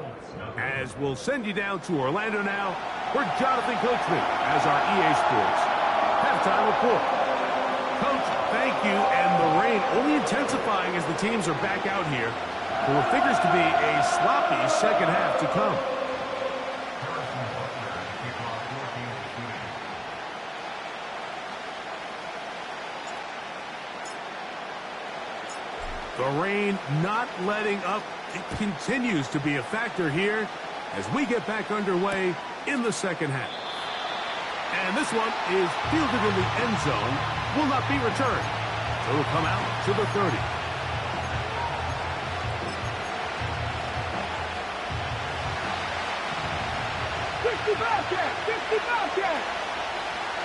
As we'll send you down to Orlando now for Jonathan Coachman as our EA Sports halftime report. Coach, thank you. And the rain only intensifying as the teams are back out here for what figures to be a sloppy second half to come. The rain not letting up. It continues to be a factor here as we get back underway in the second half. And this one is fielded in the end zone. Will not be returned. So it'll come out to the 30.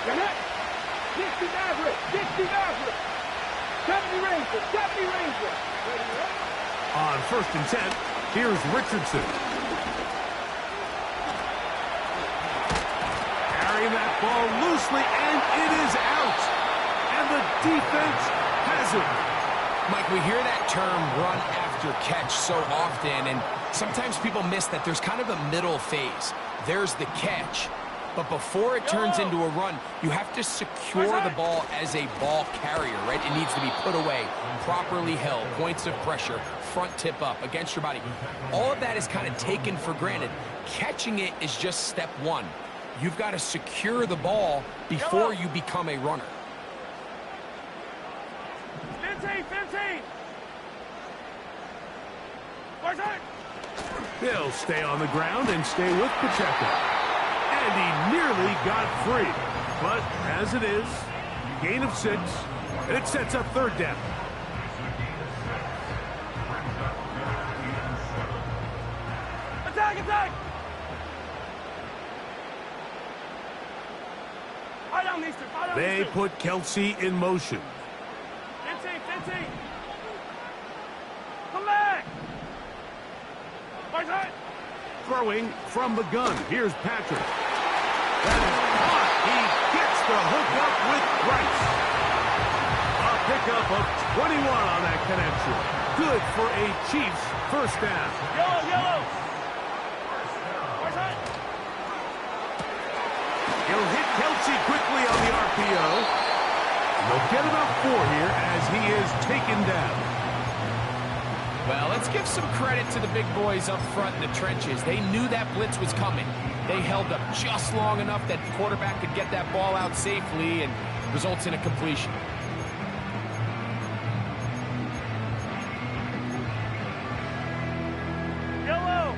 Get it? 60 Maverick. 60 Maverick. 70 Ranger. 70 Ranger. On first and 10, here's Richardson. Carrying that ball loosely, and it is out. And the defense has it. Mike, we hear that term run after catch so often, and sometimes people miss that there's kind of a middle phase. There's the catch, but before it turns into a run, you have to secure the ball as a ball carrier, right? It needs to be put away, properly held, points of pressure, front tip up against your body. All of that is kind of taken for granted. Catching it is just step one. You've got to secure the ball before you become a runner. 15. Where's it? He'll stay on the ground and stay with Pacheco. And he nearly got free. But as it is, gain of 6, and it sets up third down. Attack! They put Kelsey in motion. 15. Come back! Where's it? Throwing from the gun. Here's Patrick. That is caught. He gets the hook up with Rice. A pickup of 21 on that connection. Good for a Chiefs first down. Yellow! Where's it? He'll hit Kelsey quickly on the RPO. They'll get about 4 here as he is taken down. Well, let's give some credit to the big boys up front in the trenches. They knew that blitz was coming. They held up just long enough that the quarterback could get that ball out safely and results in a completion. Yellow!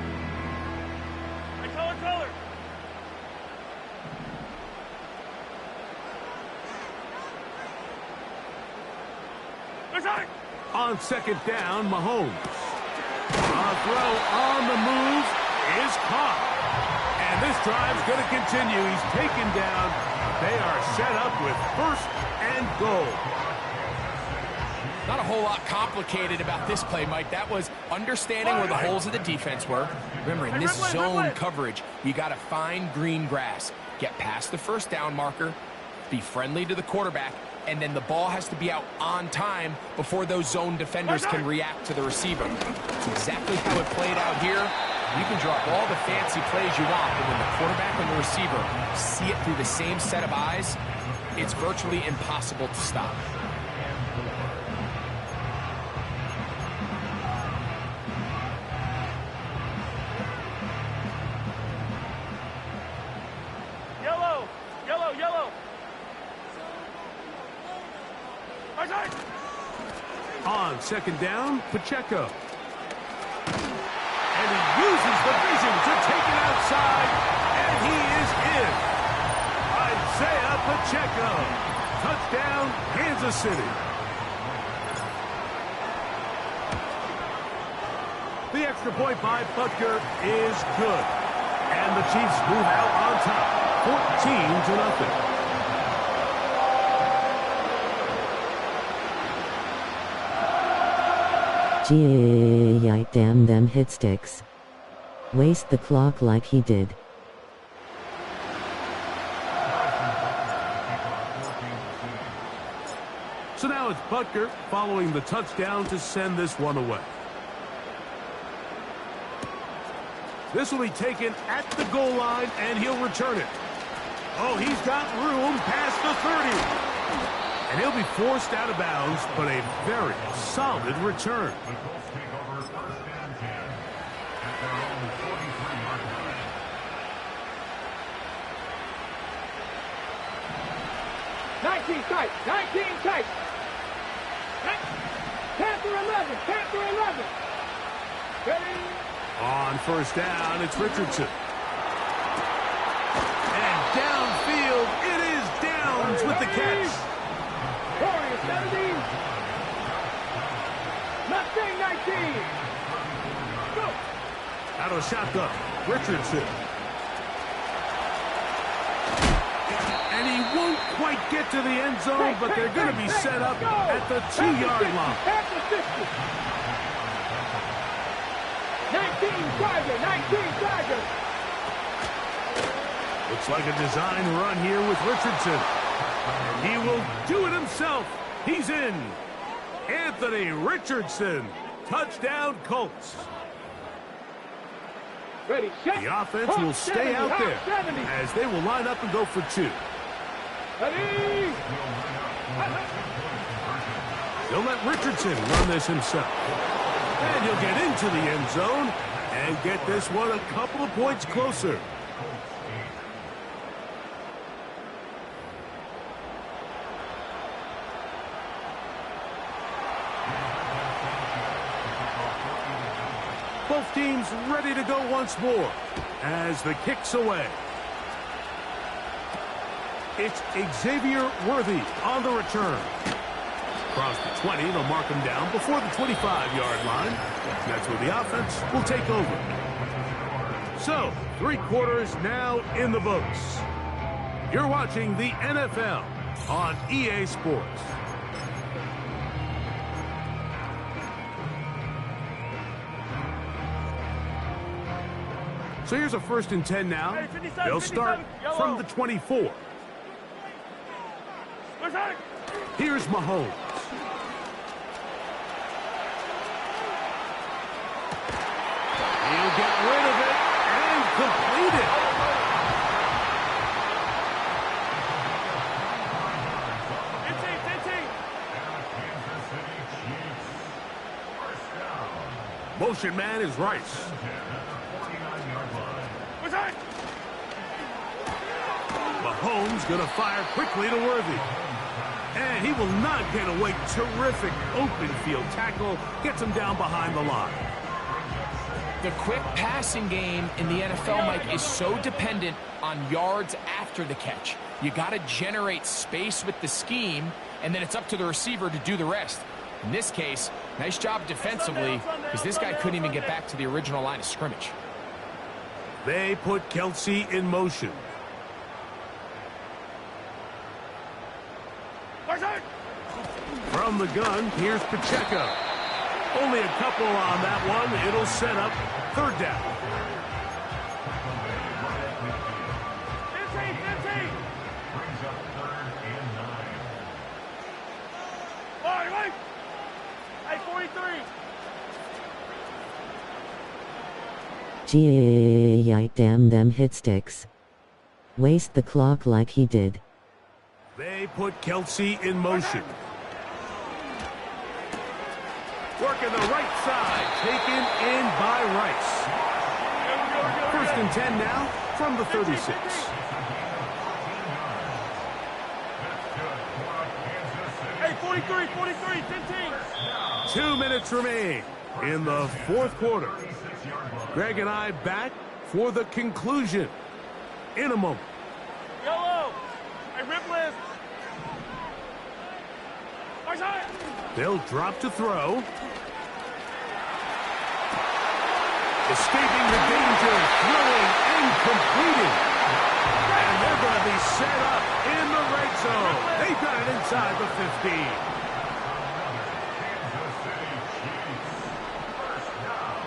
Color! Where's it? On second down, Mahomes. A throw on the move is caught. And this drive's going to continue. He's taken down. They are set up with first and goal. Not a whole lot complicated about this play, Mike. That was understanding where the holes of the defense were. Remember, in this zone coverage, you got to find green grass. Get past the first down marker, be friendly to the quarterback, and then the ball has to be out on time before those zone defenders can react to the receiver. It's exactly how it played out here. You can drop all the fancy plays you want, but when the quarterback and the receiver see it through the same set of eyes, it's virtually impossible to stop. Yellow! On second down, Pacheco. And he uses the vision to take it outside, and he is in. Isaiah Pacheco. Touchdown, Kansas City. The extra point by Butker is good. And the Chiefs move out on top, 14-0. Gee, damn them hit sticks. Waste the clock like he did. So now it's Butker following the touchdown to send this one away. This will be taken at the goal line, and he'll return it. Oh, he's got room past the 30. And he'll be forced out of bounds, but a very solid return. The Colts take over first and 10 at their own 43-yard line. Nineteen tight. Panther 11. Ready? On first down, it's Richardson. And downfield, it is Downs with the catch. Corey, 17. Mustang 19. Go. Out of shotgun, Richardson. And he won't quite get to the end zone, but they're going to be set up at the 2-yard line. At the 50. 19 Tiger. Looks like a design run here with Richardson. And he will do it himself. He's in. Anthony Richardson. Touchdown, Colts. Ready, set. The offense will stay out there as they will line up and go for 2. Ready. They'll let Richardson run this himself. And he'll get into the end zone and get this one a couple of points closer. Both teams ready to go once more as the kick's away. It's Xavier Worthy on the return. Across the 20, they'll mark him down before the 25-yard line. That's where the offense will take over. So, 3 quarters now in the books. You're watching the NFL on EA Sports. So here's a 1st and 10 now. They'll start from the 24. Here's Mahomes. He'll get rid of it and complete it. Motion man is Rice. Mahomes going to fire quickly to Worthy. And he will not get away. Terrific open field tackle. Gets him down behind the line. The quick passing game in the NFL, Mike, is so dependent on yards after the catch. You got to generate space with the scheme, and then it's up to the receiver to do the rest. In this case, nice job defensively, because this guy couldn't even get back to the original line of scrimmage. They put Kelsey in motion. From the gun, here's Pacheco. Only a couple on that one. It'll set up 3rd down. 15. Brings up 3rd and 9. All right. Hey, 43. Damn them hit sticks. Waste the clock like he did. They put Kelsey in motion. Working the right side, taken in by Rice. 1st and 10 now from the 36. Hey, 43, 15. 2 minutes remain in the 4th quarter. Greg and I back for the conclusion in a moment. Yellow. Hey, rip list. They'll drop to throw. Escaping the danger, throwing and completing. And they're going to be set up in the red zone. They've got it inside the 15. Kansas City Chiefs. 1st down.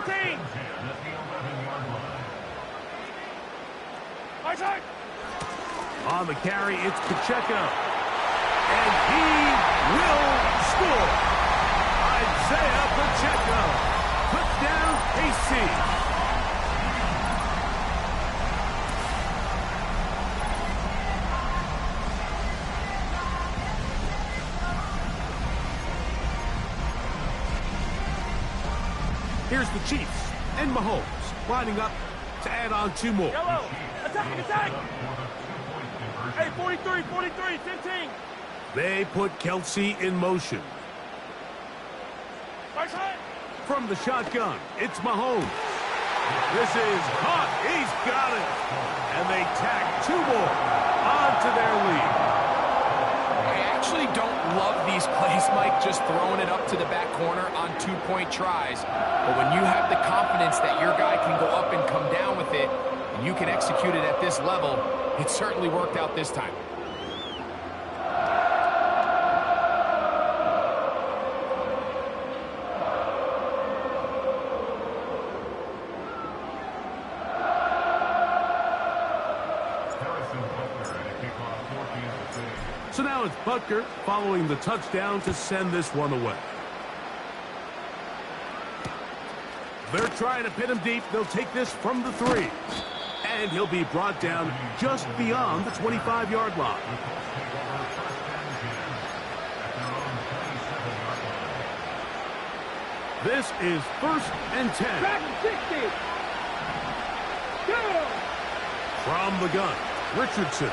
15. At the 11-yard line. On the carry, it's Pacheco. And he will score. Isaiah Pacheco. Touchdown, KC. Here's the Chiefs and Mahomes lining up to add on 2 more. Yellow. Attack. Hey, 43, 15. They put Kelsey in motion. From the shotgun, it's Mahomes. This is caught. He's got it. And they tack 2 more onto their lead. I actually don't love these plays, Mike, just throwing it up to the back corner on 2-point tries. But when you have the confidence that your guy can go up and come down with it, and you can execute it at this level, it certainly worked out this time. So now it's Butker following the touchdown to send this one away. They're trying to pin him deep. They'll take this from the 3. And he'll be brought down just beyond the 25-yard line. This is 1st and 10. From the gun, Richardson.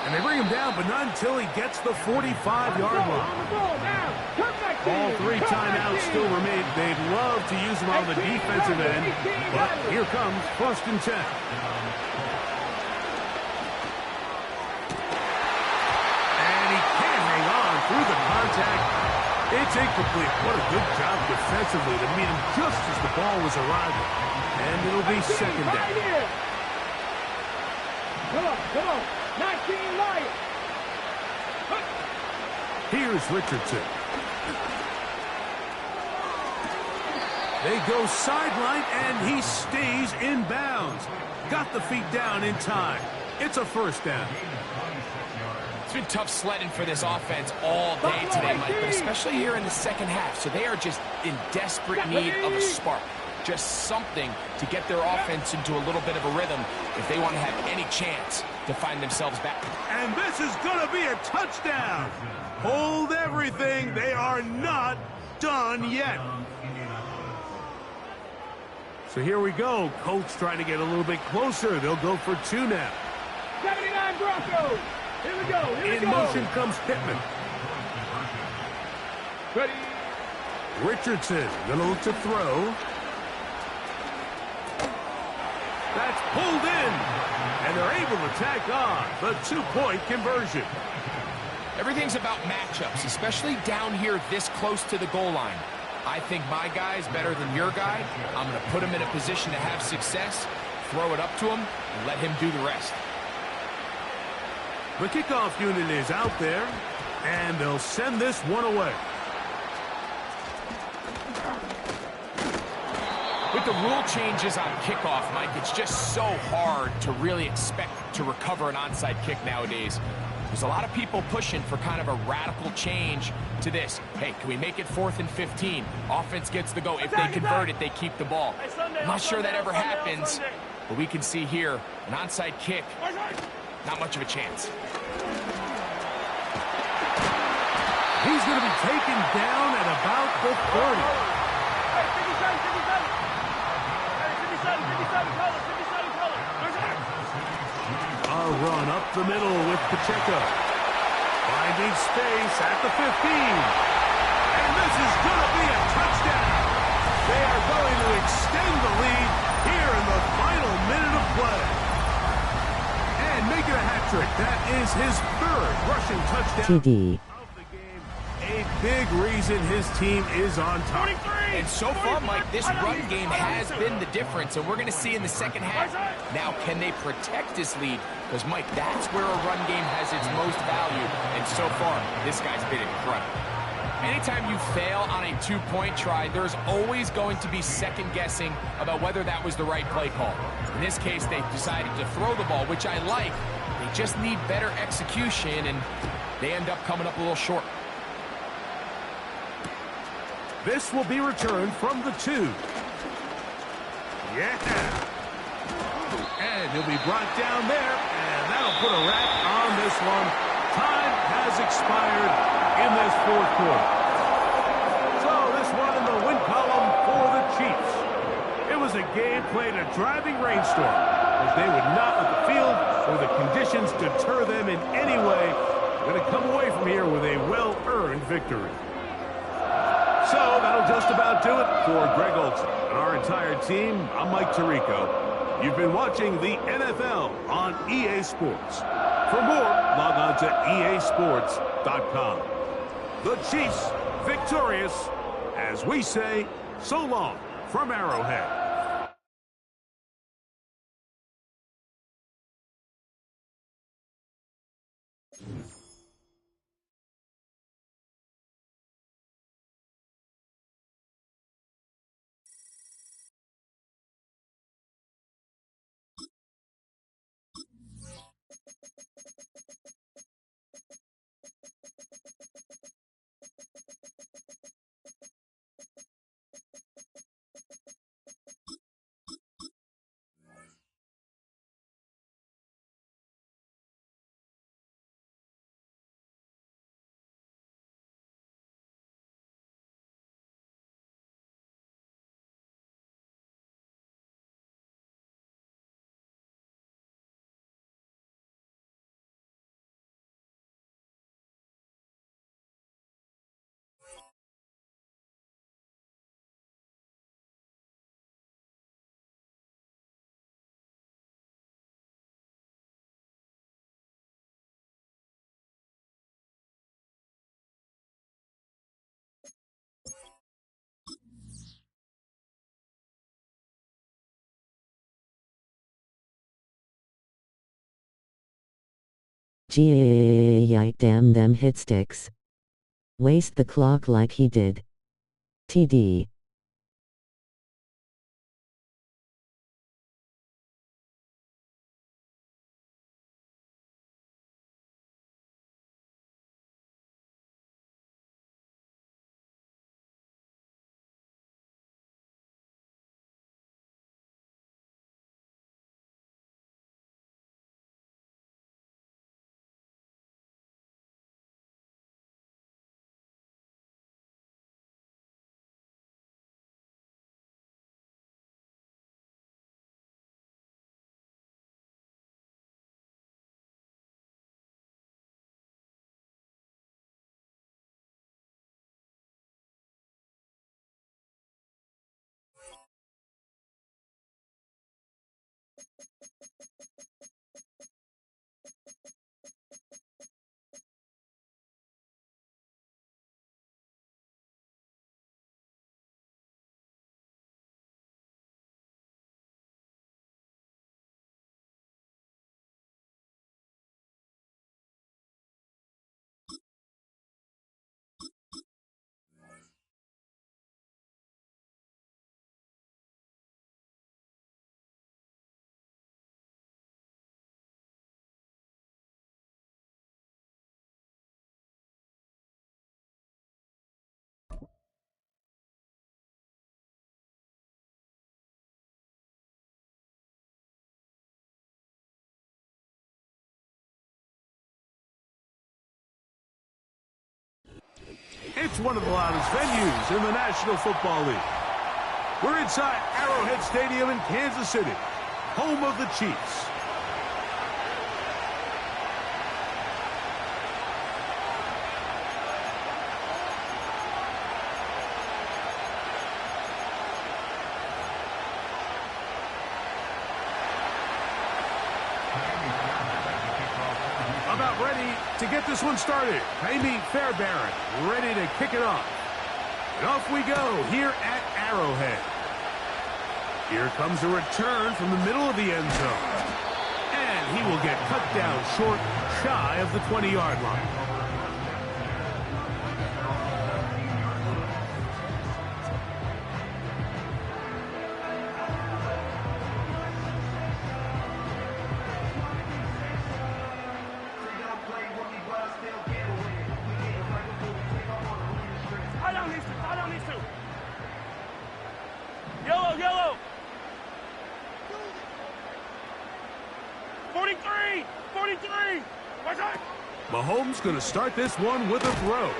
And they bring him down, but not until he gets the 45-yard line. All 3 timeouts still remain. They'd love to use them on the defensive end, but here comes 1st and 10. And he can't hang on through the contact. It's incomplete. What a good job defensively to meet him just as the ball was arriving. And it'll be 2nd down. Come on. 19 Lions. Here's Richardson. They go sideline, and he stays in bounds. Got the feet down in time. It's a 1st down. It's been tough sledding for this offense all day today, Mike, but especially here in the 2nd half. So they are just in desperate need of a spark. Just something to get their offense into a little bit of a rhythm if they want to have any chance to find themselves back. And this is going to be a touchdown. Hold everything. They are not done yet. So here we go. Colts trying to get a little bit closer. They'll go for 2 now. 79 Broncos. Here we go. In motion comes Pittman. Ready. Richardson going to look to throw. That's pulled in, and they're able to tack on the 2-point conversion. Everything's about matchups, especially down here this close to the goal line. I think my guy's better than your guy. I'm going to put him in a position to have success, throw it up to him, and let him do the rest. The kickoff unit is out there, and they'll send this one away. With the rule changes on kickoff, Mike, it's just so hard to really expect to recover an onside kick nowadays. There's a lot of people pushing for kind of a radical change to this. Hey, can we make it 4th and 15? Offense gets the go. If they convert it, they keep the ball. I'm not sure that ever happens, but we can see here an onside kick, not much of a chance. He's going to be taken down at about the 30. A run up the middle with Pacheco. Finding space at the 15. And this is going to be a touchdown. They are going to extend the lead here in the final minute of play. And make it a hat trick. That is his 3rd rushing touchdown TD. of the game. A big reason his team is on top. And so far, Mike, this run game has been the difference, and we're going to see in the 2nd half. Now, can they protect this lead? Because, Mike, that's where a run game has its most value, and so far, this guy's been incredible. Anytime you fail on a 2-point try, there's always going to be second-guessing about whether that was the right play call. In this case, they decided to throw the ball, which I like. They just need better execution, and they end up coming up a little short. This will be returned from the 2. Yeah. And he'll be brought down there, and that'll put a wrap on this one. Time has expired in this 4th quarter. So this one in the win column for the Chiefs. It was a game played in a driving rainstorm, as they would not let the field or the conditions deter them in any way. Going to come away from here with a well-earned victory. So that'll just about do it for Greg Olson and our entire team. I'm Mike Tirico. You've been watching the NFL on EA Sports. For more, log on to easports.com. The Chiefs victorious, as we say, so long from Arrowhead. Damn them hit sticks. Waste the clock like he did. TD. It's one of the loudest venues in the National Football League. We're inside Arrowhead Stadium in Kansas City, home of the Chiefs. About ready to get this one started. Amy Fairbairn ready to kick it off. And off we go here at Arrowhead. Here comes a return from the middle of the end zone. And he will get cut down short, shy of the 20-yard line. Yellow. 43. Mahomes going to start this one with a throw.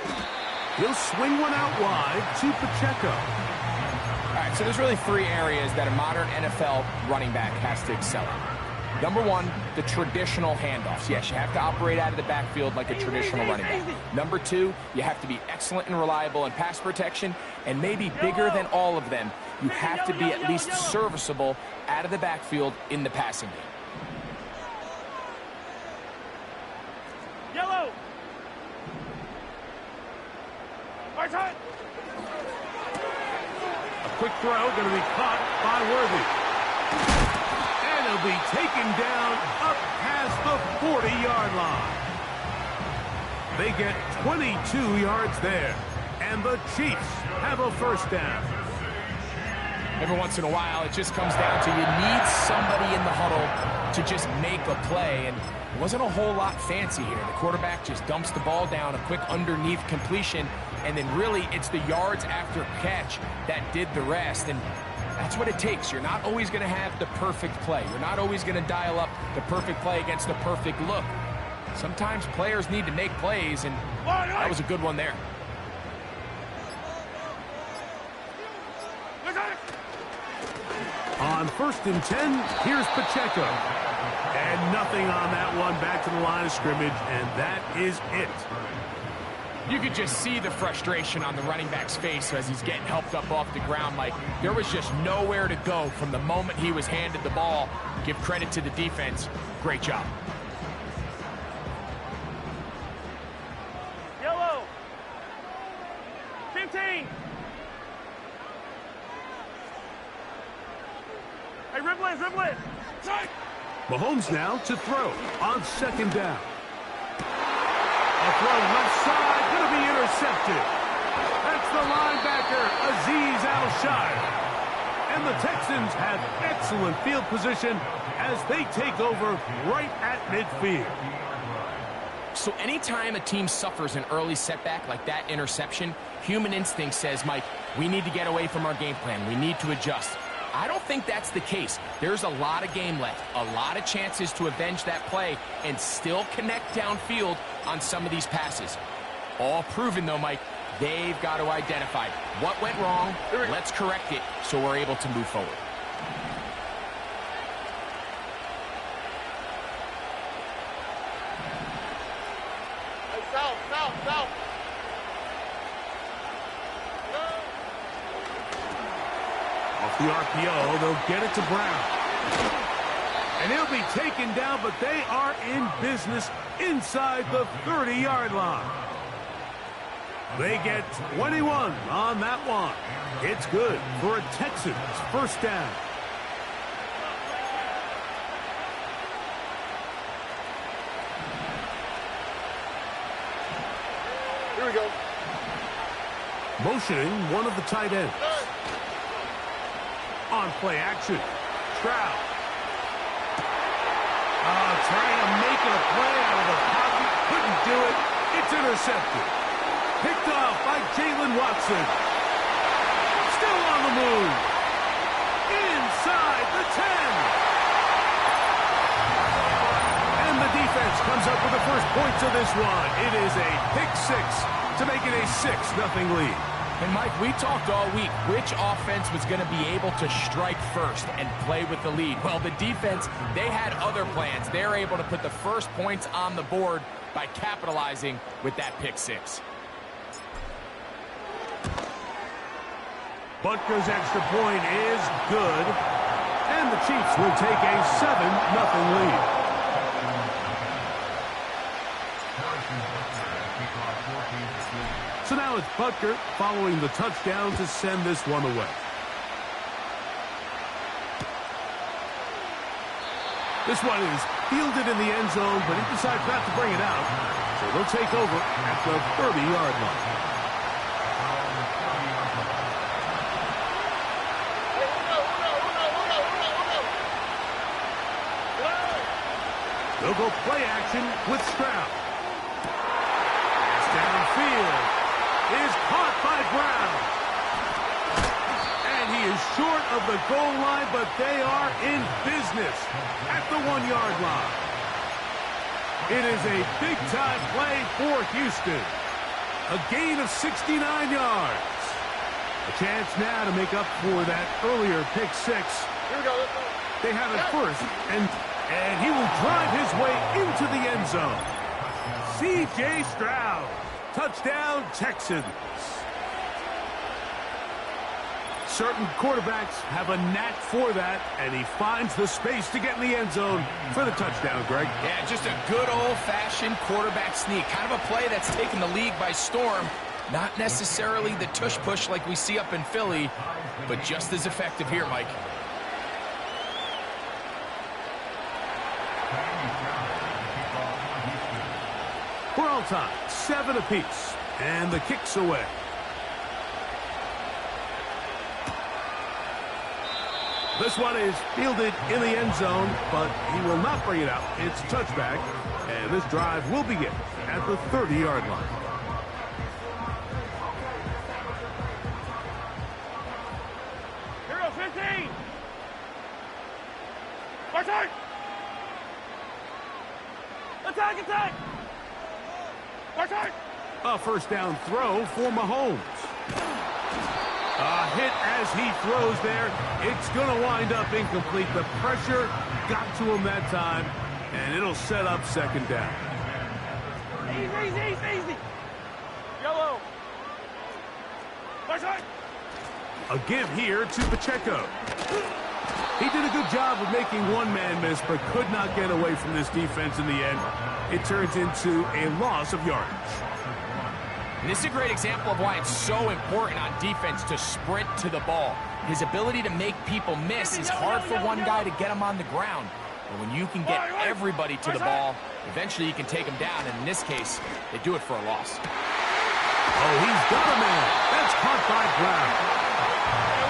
He'll swing one out wide to Pacheco. All right, so there's really three areas that a modern NFL running back has to excel in. Number one, the traditional handoffs. Yes, you have to operate out of the backfield like a traditional running back. Number two, you have to be excellent and reliable in pass protection, and maybe bigger than all of them, you have to be at least serviceable out of the backfield in the passing game. Yellow. A quick throw going to be caught by Worthy. And he'll be taken down up past the 40-yard line. They get 22 yards there. And the Chiefs have a first down. Every once in a while, it just comes down to you need somebody in the huddle to just make a play. And it wasn't a whole lot fancy here. The quarterback just dumps the ball down, a quick underneath completion, and then really it's the yards after catch that did the rest. And that's what it takes. You're not always going to have the perfect play. You're not always going to dial up the perfect play against the perfect look. Sometimes players need to make plays, and that was a good one there. On 1st and 10, here's Pacheco. And nothing on that one, back to the line of scrimmage, and that is it. You could just see the frustration on the running back's face as he's getting helped up off the ground. Like, there was just nowhere to go from the moment he was handed the ball. Give credit to the defense. Great job. Yellow. 15. Hey, Ripley. Mahomes now to throw on 2nd down. throw left side, going to be intercepted. That's the linebacker, Azeez Al-Shire. And the Texans have excellent field position as they take over right at midfield. So anytime a team suffers an early setback like that interception, human instinct says, Mike, we need to get away from our game plan. We need to adjust. I don't think that's the case. There's a lot of game left, a lot of chances to avenge that play and still connect downfield on some of these passes. All proven, though, Mike. They've got to identify what went wrong. Let's correct it so we're able to move forward. South. Off the RPO, they'll get it to Brown. And he'll be taken down, but they are in business inside the 30-yard line. They get 21 on that one. It's good for a Texans first down. Here we go. Motioning one of the tight ends. On play action. Stroud. Trying to make it a play out of the pocket. Couldn't do it. It's intercepted. Picked off by Jalen Watson. Still on the move. Inside the 10. And the defense comes up with the first points of this one. It is a pick six to make it a 6-0 lead. And, Mike, we talked all week which offense was going to be able to strike first and play with the lead. Well, the defense, they had other plans. They're able to put the first points on the board by capitalizing with that pick six. Butker's extra point is good. And the Chiefs will take a 7-0 lead. So now it's Butker following the touchdown to send this one away. This one is fielded in the end zone, but he decides not to bring it out. So they'll take over at the 30-yard line. They'll go play action with Stroud. Pass downfield is caught by Brown. And he is short of the goal line, but they are in business at the 1-yard line. It is a big-time play for Houston. A gain of 69 yards. A chance now to make up for that earlier pick six. Here we go. Let's go. They have it first, and he will drive his way into the end zone. C.J. Stroud. Touchdown, Texans. Certain quarterbacks have a knack for that, and he finds the space to get in the end zone for the touchdown, Greg. Yeah, just a good old-fashioned quarterback sneak. Kind of a play that's taken the league by storm. Not necessarily the tush-push like we see up in Philly, but just as effective here, Mike. We're all time, 7 apiece, and the kick's away. This one is fielded in the end zone, but he will not bring it out. It's touchback, and this drive will begin at the 30-yard line. Here goes 15. Attack! Attack! Attack! A first down throw for Mahomes. A hit as he throws there. It's going to wind up incomplete. The pressure got to him that time, and it'll set up second down. Easy. Yellow. Attack! A give here to Pacheco. He did a good job of making one man miss, but could not get away from this defense in the end. It turns into a loss of yardage. And this is a great example of why it's so important on defense to sprint to the ball. His ability to make people miss is hard for one guy to get him on the ground. But when you can get everybody to the ball, Eventually, you can take them down, and in this case, they do it for a loss. Oh, he's got a man. That's caught by Brown.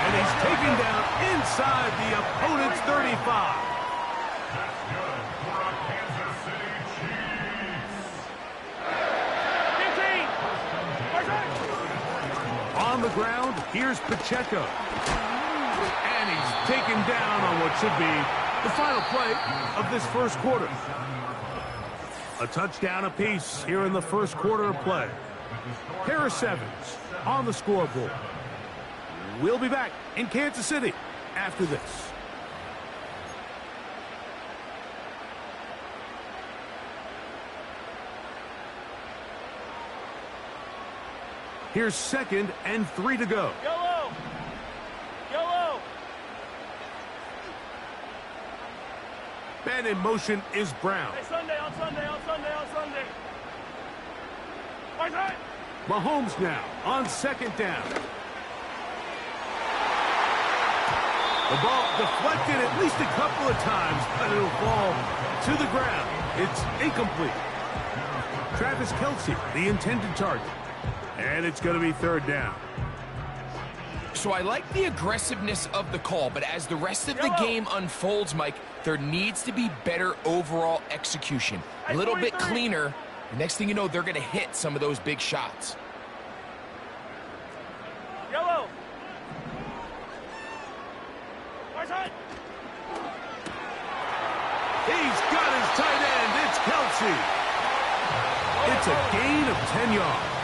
And he's taken down inside the opponent's 35. That's good for a Kansas City Chiefs. 15. On the ground, here's Pacheco. And he's taken down on what should be the final play of this first quarter. A touchdown apiece here in the first quarter of play. Pair of sevens on the scoreboard. We'll be back in Kansas City after this. Here's 2nd and 3 to go. Yellow. Yellow. Man in motion is Brown. Hey, Sunday, on Sunday, on Sunday, on Sunday. Right side. Mahomes now on 2nd down. The ball deflected at least a couple of times, but it'll fall to the ground. It's incomplete. Travis Kelce, the intended target. And it's going to be 3rd down. So I like the aggressiveness of the call, but as the rest of the game unfolds, Mike, there needs to be better overall execution. A little bit cleaner. The next thing you know, they're going to hit some of those big shots. Yellow. Right side. He's got his tight end. It's Kelce. It's a gain of 10 yards.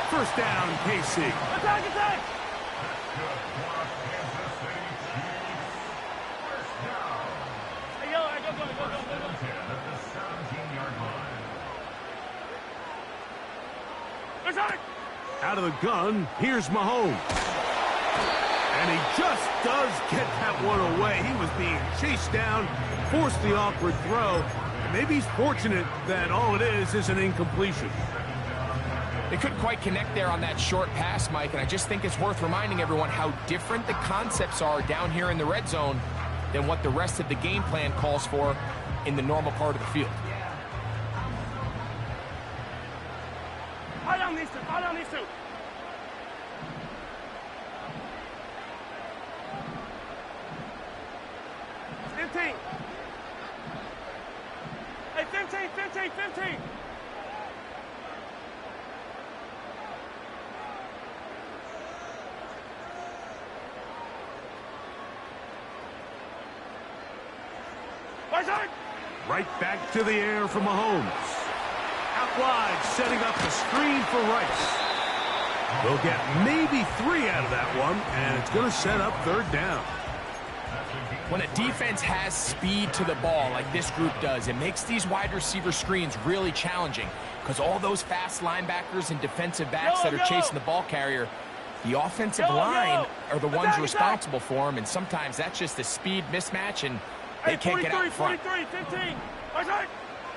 First down, KC. Attack, attack. Hey, yellow, go, go, go, go, go, go. At the 17-yard line. Right side. Out of the gun, here's Mahomes. And he just does get that one away. He was being chased down, forced the awkward throw. And maybe he's fortunate that all it is an incompletion. They couldn't quite connect there on that short pass, Mike, and I just think it's worth reminding everyone how different the concepts are down here in the red zone than what the rest of the game plan calls for in the normal part of the field. Eye on these two, eye on these two. Hey, 15, 15, 15. Right back to the air for Mahomes. Out wide, setting up the screen for Rice. They'll get maybe 3 out of that one, and it's going to set up 3rd down. When a defense has speed to the ball like this group does, it makes these wide receiver screens really challenging because all those fast linebackers and defensive backs that are chasing the ball carrier, the offensive line are the ones responsible for them, and sometimes that's just a speed mismatch, and they can't get out in front. 43, 15.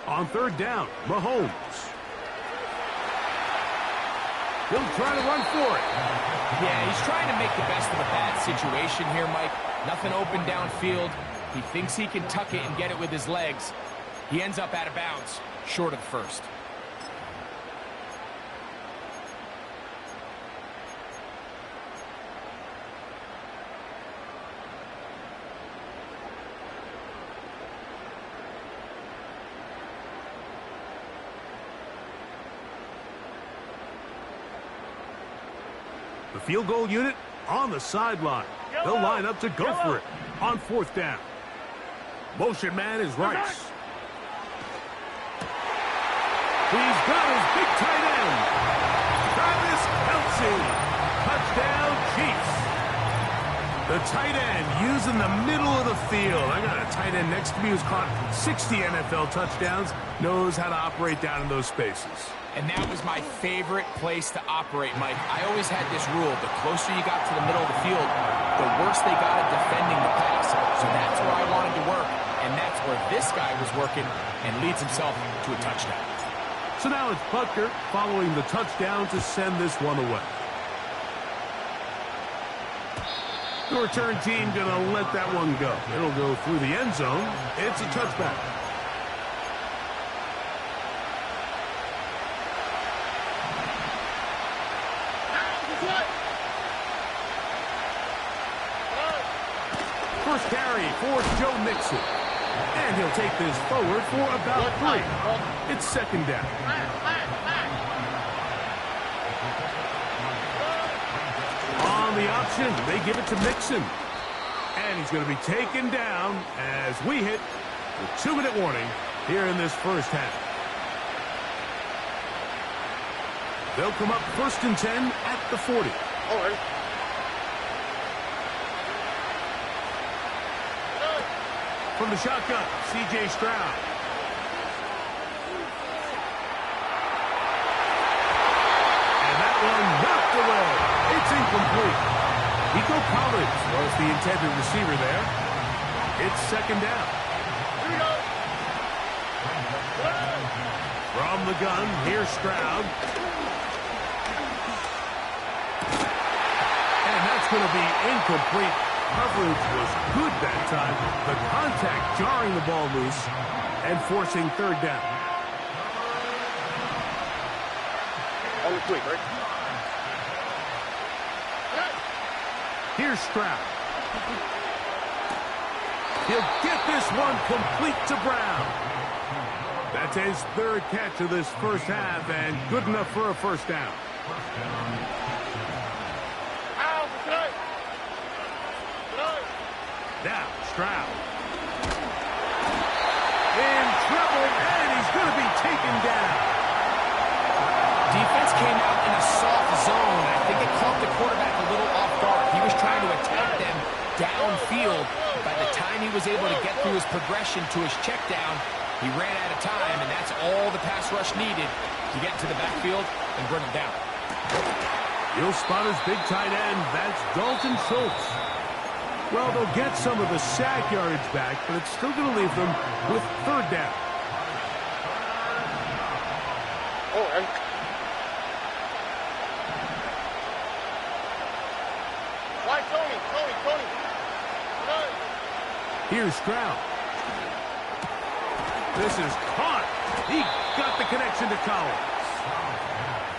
On 3rd down, Mahomes. He'll try to run for it. Yeah, he's trying to make the best of a bad situation here, Mike. Nothing open downfield. He thinks he can tuck it and get it with his legs. He ends up out of bounds, short of the first. The field goal unit on the sideline. They'll line up to go for it on 4th down. Motion man is Rice. He's got his big tight end. Travis Kelce. Touchdown, Chiefs. The tight end using the middle of the field. I got a tight end next to me who's caught 60 NFL touchdowns, knows how to operate down in those spaces. And that was my favorite place to operate, Mike. I always had this rule. The closer you got to the middle of the field, the worse they got at defending the pass. So that's where I wanted to work, and that's where this guy was working and leads himself to a touchdown. So now it's Butker following the touchdown to send this one away. The return team going to let that one go. It'll go through the end zone. It's a touchback. play for Joe Mixon. And he'll take this forward for about 3. It's second down. On the option, they give it to Mixon. And he's going to be taken down as we hit the 2-minute warning here in this first half. They'll come up 1st and 10 at the 40. All right. From the shotgun, C.J. Stroud. And that one knocked away. It's incomplete. Nico Collins was the intended receiver there. It's second down. Here we go. From the gun, here's Stroud. And that's going to be incomplete. Coverage was good that time. The contact jarring the ball loose and forcing 3rd down. On the quick, right? Here's Stroud. He'll get this one complete to Brown. That's his 3rd catch of this first half and good enough for a first down. Now, Stroud. In trouble, and he's going to be taken down. Defense came out in a soft zone. I think it caught the quarterback a little off guard. He was trying to attack them downfield. By the time he was able to get through his progression to his check down, he ran out of time, and that's all the pass rush needed to get to the backfield and bring him down. He'll spot his big tight end. That's Dalton Schultz. Well, they'll get some of the sack yardage back, but it's still going to leave them with 3rd down. Oh, and why Tony? Here's Stroud. This is caught. He got the connection to Collins.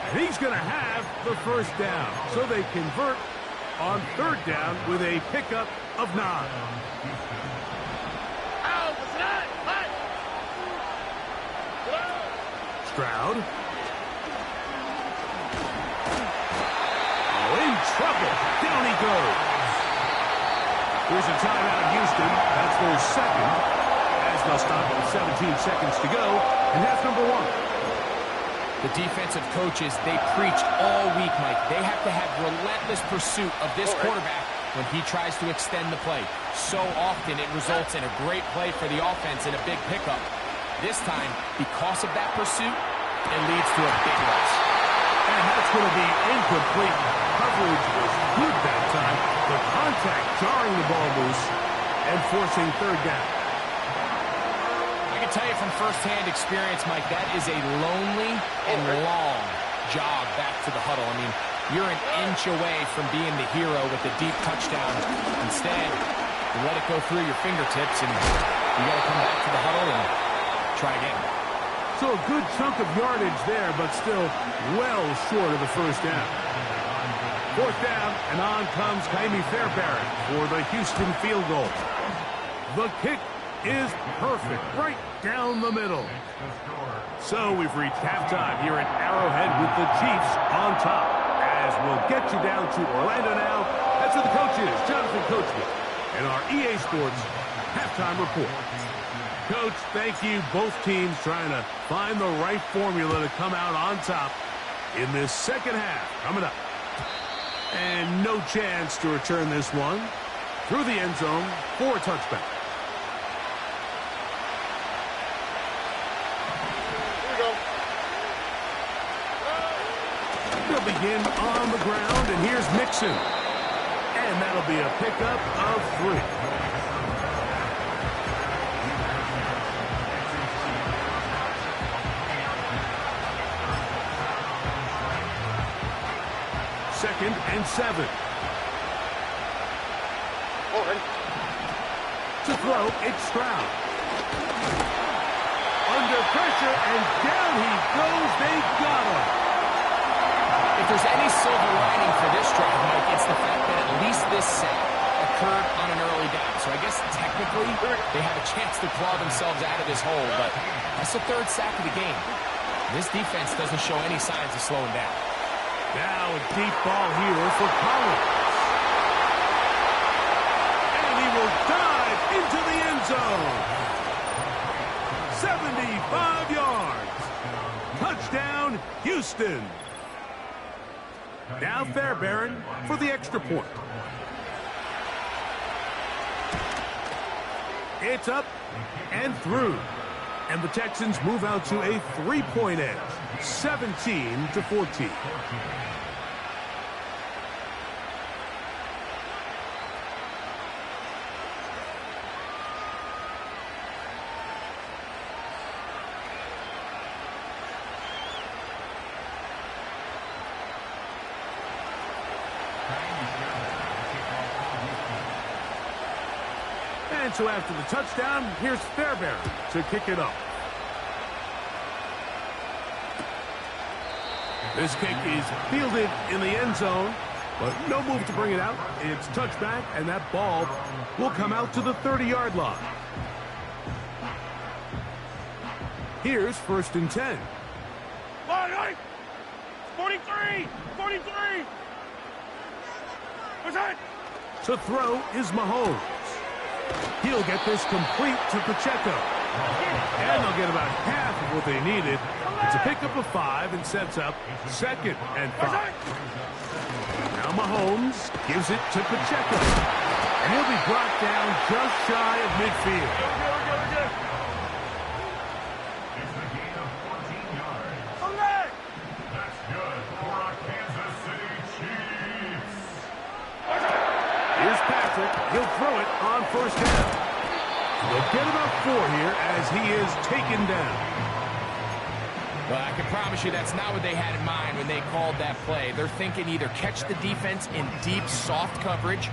And he's going to have the first down. So they convert on 3rd down with a pickup of 9. Stroud. Oh, in trouble. Down he goes. Here's a timeout, Houston. That's their 2nd. As they'll stop with 17 seconds to go in half number 1. The defensive coaches, they preached all week, Mike. They have to have relentless pursuit of this quarterback when he tries to extend the play. So often it results in a great play for the offense and a big pickup. This time, because of that pursuit, it leads to a big loss. And that's going to be incomplete. Coverage was good that time. The contact jarring the ball loose and forcing 3rd down. I can tell you from firsthand experience, Mike, that is a lonely and long jog back to the huddle. I mean, you're an inch away from being the hero with the deep touchdown. Instead, you let it go through your fingertips, and you got to come back to the huddle and try again. So a good chunk of yardage there, but still well short of the first down. 4th down, and on comes Jaime Fairbairn for the Houston field goal. The kick is perfect, right down the middle. So we've reached halftime here at Arrowhead with the Chiefs on top. As we'll get you down to Orlando now. That's where the coach is, Jonathan Coachman, and our EA Sports halftime report. Coach, thank you. Both teams trying to find the right formula to come out on top in this second half coming up. And no chance to return this one through the end zone for a touchback. They'll begin on the ground, and here's Mixon. And that'll be a pickup of 3. Second and 7. To throw, it's Stroud. Under pressure, and down he goes. They got him. If there's any silver lining for this drive, Mike, it's the fact that at least this sack, a occurred on an early down. So I guess technically they have a chance to claw themselves out of this hole, but that's the third sack of the game. This defense doesn't show any signs of slowing down. Now a deep ball here for Collins. And he will dive into the end zone. 75 yards. Touchdown, Houston. Now Fairbairn for the extra point. It's up and through. And the Texans move out to a 3-point edge, 17-14. And so after the touchdown, here's Fairbairn to kick it off. This kick is fielded in the end zone, but no move to bring it out. It's touchback, and that ball will come out to the 30-yard line. Here's 1st and 10. 43! 43! What's that? To throw is Mahomes. He'll get this complete to Pacheco. And they'll get about half of what they needed. It's a pickup of 5 and sets up 2nd and 5. Now Mahomes gives it to Pacheco. And he'll be brought down just shy of midfield. It's a gain of 14 yards. That's good for our Kansas City Chiefs. Here's Patrick. He'll throw it on 1st down. They'll get about 4 here as he is taken down. Well, I can promise you that's not what they had in mind when they called that play. They're thinking either catch the defense in deep, soft coverage,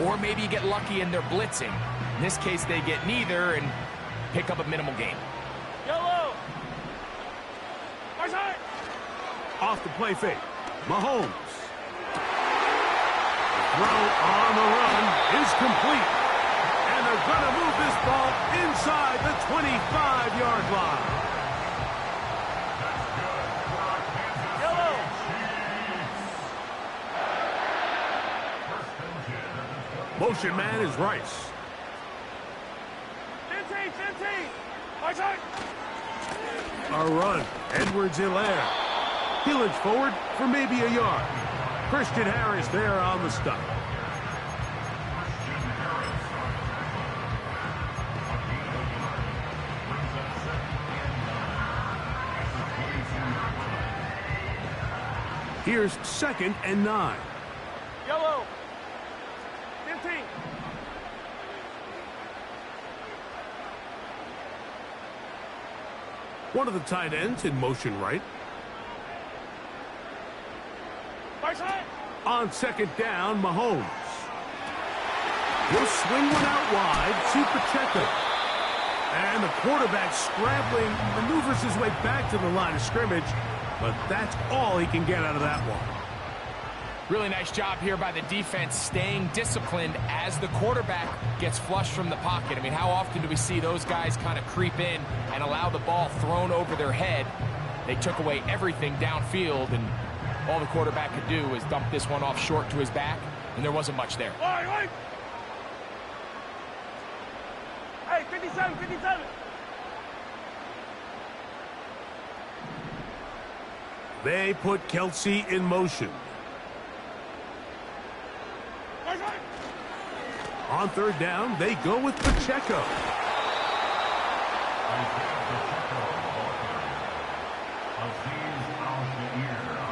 or maybe you get lucky and they're blitzing. In this case, they get neither and pick up a minimal gain. Yellow! Off the play fake. Mahomes. The throw on the run is complete. And they're going to move this ball inside the 25-yard line. Motion man is Rice. 15! A run. Edwards-Helaire. He'll inch forward for maybe a yard. Christian Harris there on the stop. Here's 2nd and 9. Yellow! 15! One of the tight ends in motion right. On 2nd down, Mahomes. He'll swing one out wide to Pacheco. And the quarterback scrambling, maneuvers his way back to the line of scrimmage. But that's all he can get out of that one. Really nice job here by the defense staying disciplined as the quarterback gets flushed from the pocket. I mean, how often do we see those guys kind of creep in and allow the ball thrown over their head? They took away everything downfield, and all the quarterback could do was dump this one off short to his back, and there wasn't much there. Hey, 57, 57! They put Kelsey in motion. On 3rd down, they go with Pacheco.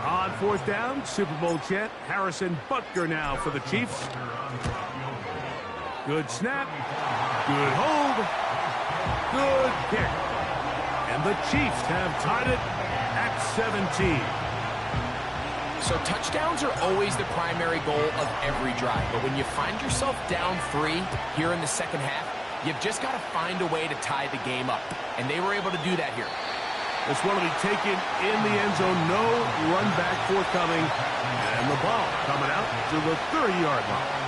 On 4th down, Super Bowl champ Harrison Butker now for the Chiefs. Good snap. Good hold. Good kick. And the Chiefs have tied it at 17. So touchdowns are always the primary goal of every drive. But when you find yourself down 3 here in the second half, you've just got to find a way to tie the game up. And they were able to do that here. This one will be taken in the end zone. No run back forthcoming. And the ball coming out to the 30-yard line.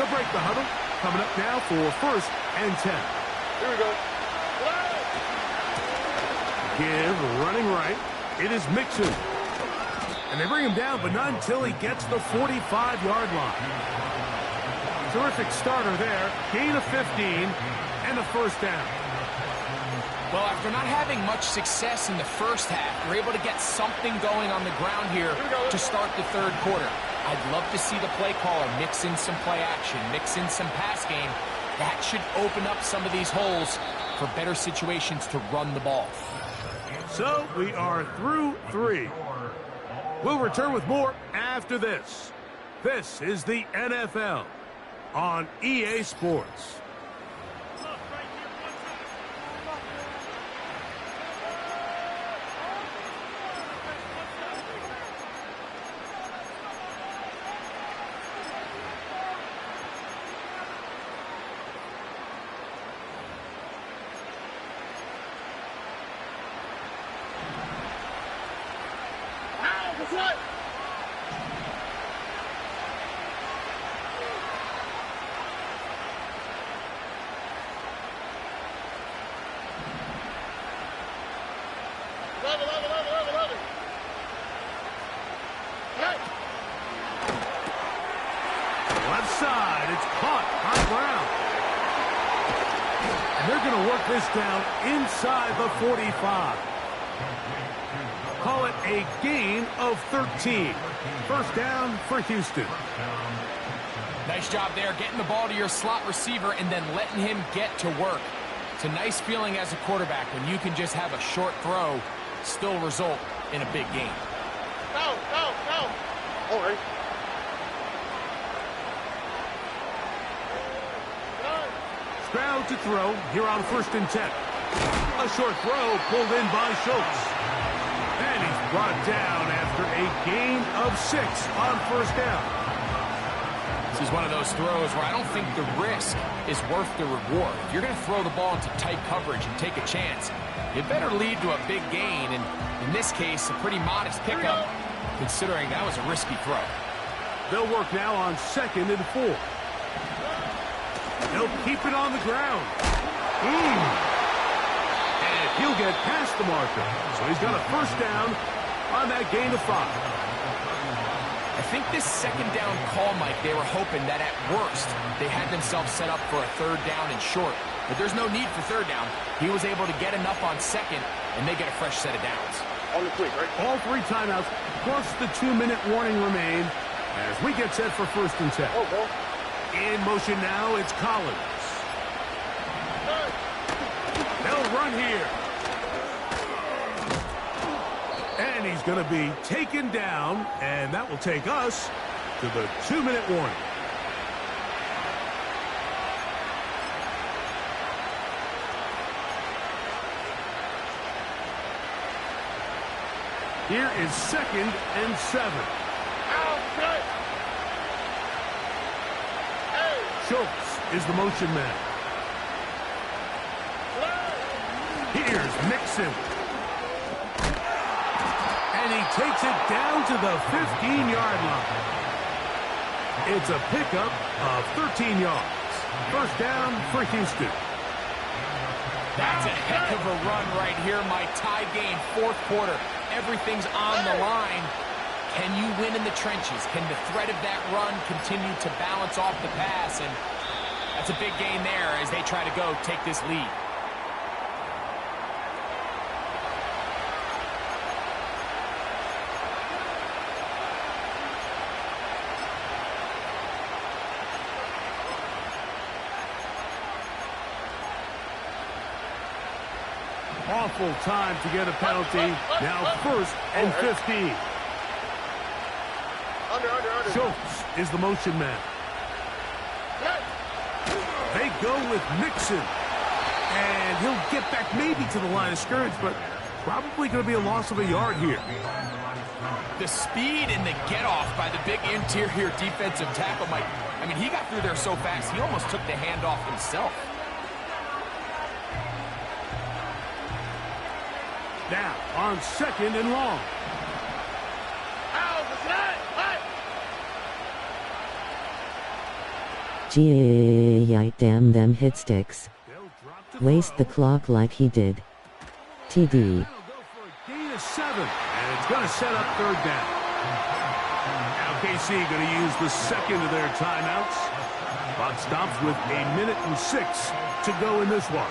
They'll break the huddle. Coming up now for 1st and 10. Here we go. Give, running right. It is Mixon. And they bring him down, but not until he gets the 45-yard line. Terrific starter there. Gain of 15 and a 1st down. Well, after not having much success in the first half, they're able to get something going on the ground here to start the 3rd quarter. I'd love to see the play caller mix in some play action, mix in some pass game. That should open up some of these holes for better situations to run the ball. So we are through 3. We'll return with more after this. This is the NFL on EA Sports. Left side, it's caught on ground. And they're going to work this down inside the 45. Call it a gain of 13. 1st down for Houston. Nice job there, getting the ball to your slot receiver and then letting him get to work. It's a nice feeling as a quarterback when you can just have a short throw still result in a big game. No. All right. Stroud to throw here on 1st and 10. A short throw pulled in by Schultz. And he's brought down after a gain of 6 on 1st down. This is one of those throws where I don't think the risk is worth the reward. If you're going to throw the ball into tight coverage and take a chance, you better lead to a big gain. And in this case, a pretty modest pickup, considering that was a risky throw. They'll work now on 2nd and 4. They'll keep it on the ground. And he'll get past the marker. So he's got a 1st down on that gain of 5. I think this 2nd down call, Mike, they were hoping that at worst they had themselves set up for a 3rd down and short. But there's no need for 3rd down. He was able to get enough on 2nd, and they get a fresh set of downs. On the quick, right? All 3 timeouts, plus the 2-minute warning remain as we get set for 1st and 10. Oh, boy. In motion now, it's Collins. They'll run here. And he's going to be taken down, and that will take us to the 2-minute warning. Here is 2nd and 7. Schultz is the motion man. Here's Mixon. And he takes it down to the 15-yard line. It's a pickup of 13 yards. 1st down for Houston. That's a heck of a run right here, my tie game, 4th quarter. Everything's on the line. Can you win in the trenches? Can the threat of that run continue to balance off the pass? And that's a big gain there as they try to go take this lead. Awful time to get a penalty. Now 1st and 15. Under. Schultz is the motion man. They go with Mixon. And he'll get back maybe to the line of scrimmage, but probably going to be a loss of a yard here. The speed and the get-off by the big interior defensive tackle, Mike. I mean, he got through there so fast, he almost took the handoff himself. Now, on 2nd and long. Damn them hit sticks. Waste the clock like he did. TD. They'll go for a gain of 7, and it's going to set up third down. Now KC going to use the second of their timeouts. Clock stops with 1:06 to go in this one.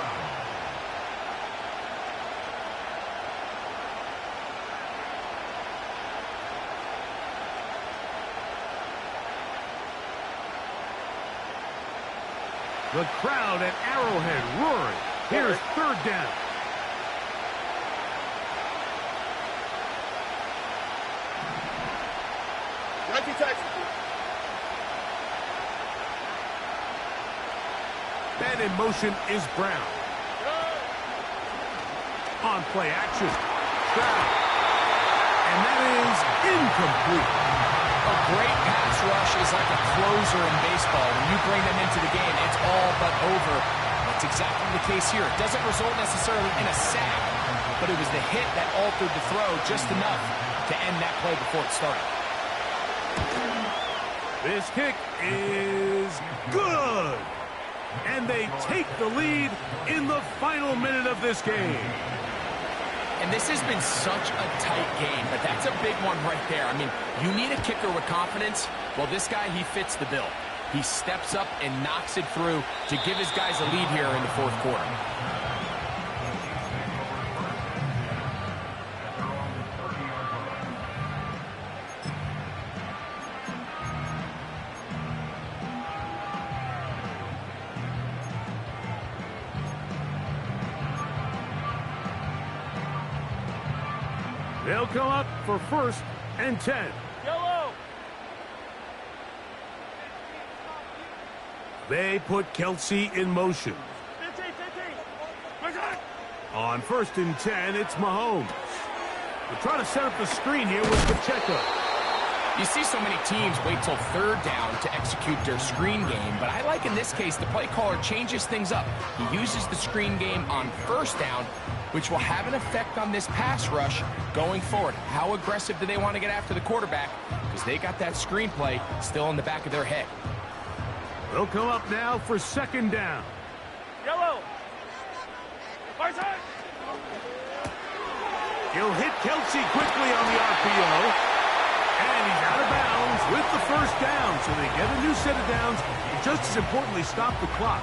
The crowd at Arrowhead roaring. Here's third down. And in motion is Brown. On play action. Stroud. And that is incomplete. A great pass rush is like a closer in baseball. When you bring them into the game, it's all but over. That's exactly the case here. It doesn't result necessarily in a sack, but it was the hit that altered the throw just enough to end that play before it started. This kick is good. And they take the lead in the final minute of this game. And this has been such a tight game, but that's a big one right there. I mean, you need a kicker with confidence. Well, this guy, he fits the bill. He steps up and knocks it through to give his guys a lead here in the fourth quarter. They'll come up for 1st and 10. Yellow. They put Kelsey in motion. 15. On 1st and 10, it's Mahomes. They're trying to set up the screen here with Pacheco. You see so many teams wait till third down to execute their screen game, but I like in this case the play caller changes things up. He uses the screen game on 1st down, which will have an effect on this pass rush going forward. How aggressive do they want to get after the quarterback? Because they got that screenplay still in the back of their head. They'll come up now for 2nd down. Yellow. Far side. He'll hit Kelsey quickly on the RPO. And he's out of bounds with the 1st down. So they get a new set of downs. Just as importantly, stop the clock.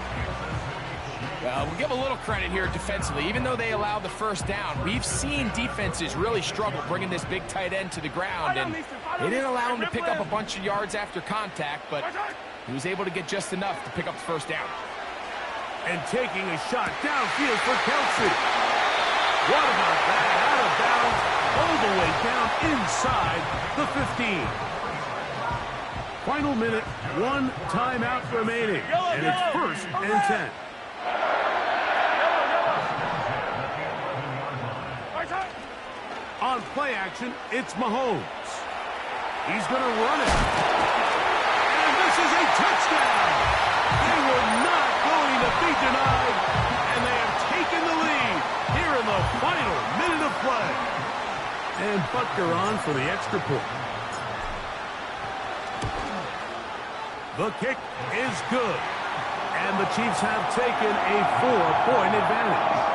We'll give a little credit here defensively. Even though they allowed the 1st down, we've seen defenses really struggle bringing this big tight end to the ground. And they didn't allow him to pick up a bunch of yards after contact, but he was able to get just enough to pick up the 1st down. And taking a shot downfield for Kelsey. What about that? Out of bounds, all the way down inside the 15. Final minute, 1 timeout remaining. And it's 1st and 10. On play action, it's Mahomes. He's going to run it. And this is a touchdown. They were not going to be denied. And they have taken the lead here in the final minute of play. And Butker on for the extra point. The kick is good. And the Chiefs have taken a 4-point advantage.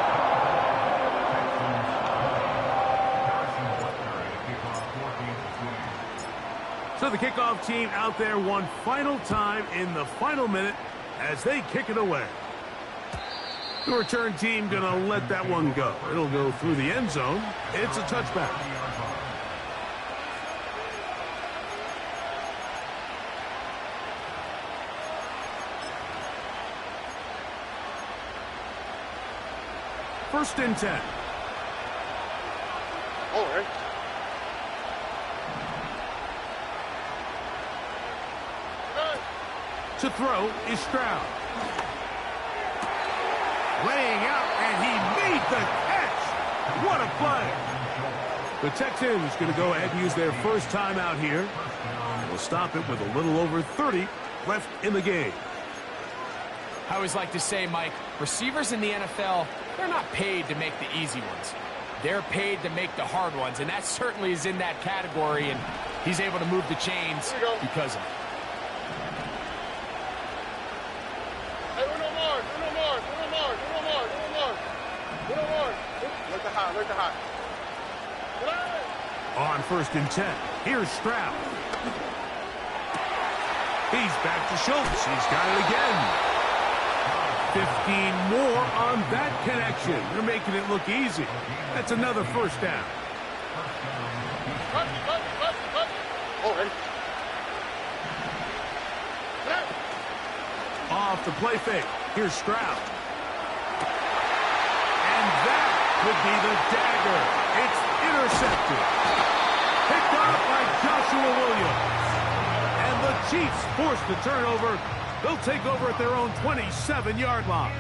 So the kickoff team out there one final time in the final minute as they kick it away. The return team going to let that one go. It'll go through the end zone. It's a touchback. First and 10. All right. To throw is Stroud. Laying out, and he made the catch. What a play. The Texans going to go ahead and use their 1st timeout here. We'll stop it with a little over 30 left in the game. I always like to say, Mike, receivers in the NFL, they're not paid to make the easy ones. They're paid to make the hard ones, and that certainly is in that category, and he's able to move the chains because of it. On 1st and 10, here's Stroud. He's back to Schultz. He's got it again. 15 more on that connection. They're making it look easy. That's another first down. Off the play fake. Here's Stroud. And that could be the dagger. It's intercepted. Picked off by Joshua Williams. And the Chiefs force the turnover. They'll take over at their own 27-yard line.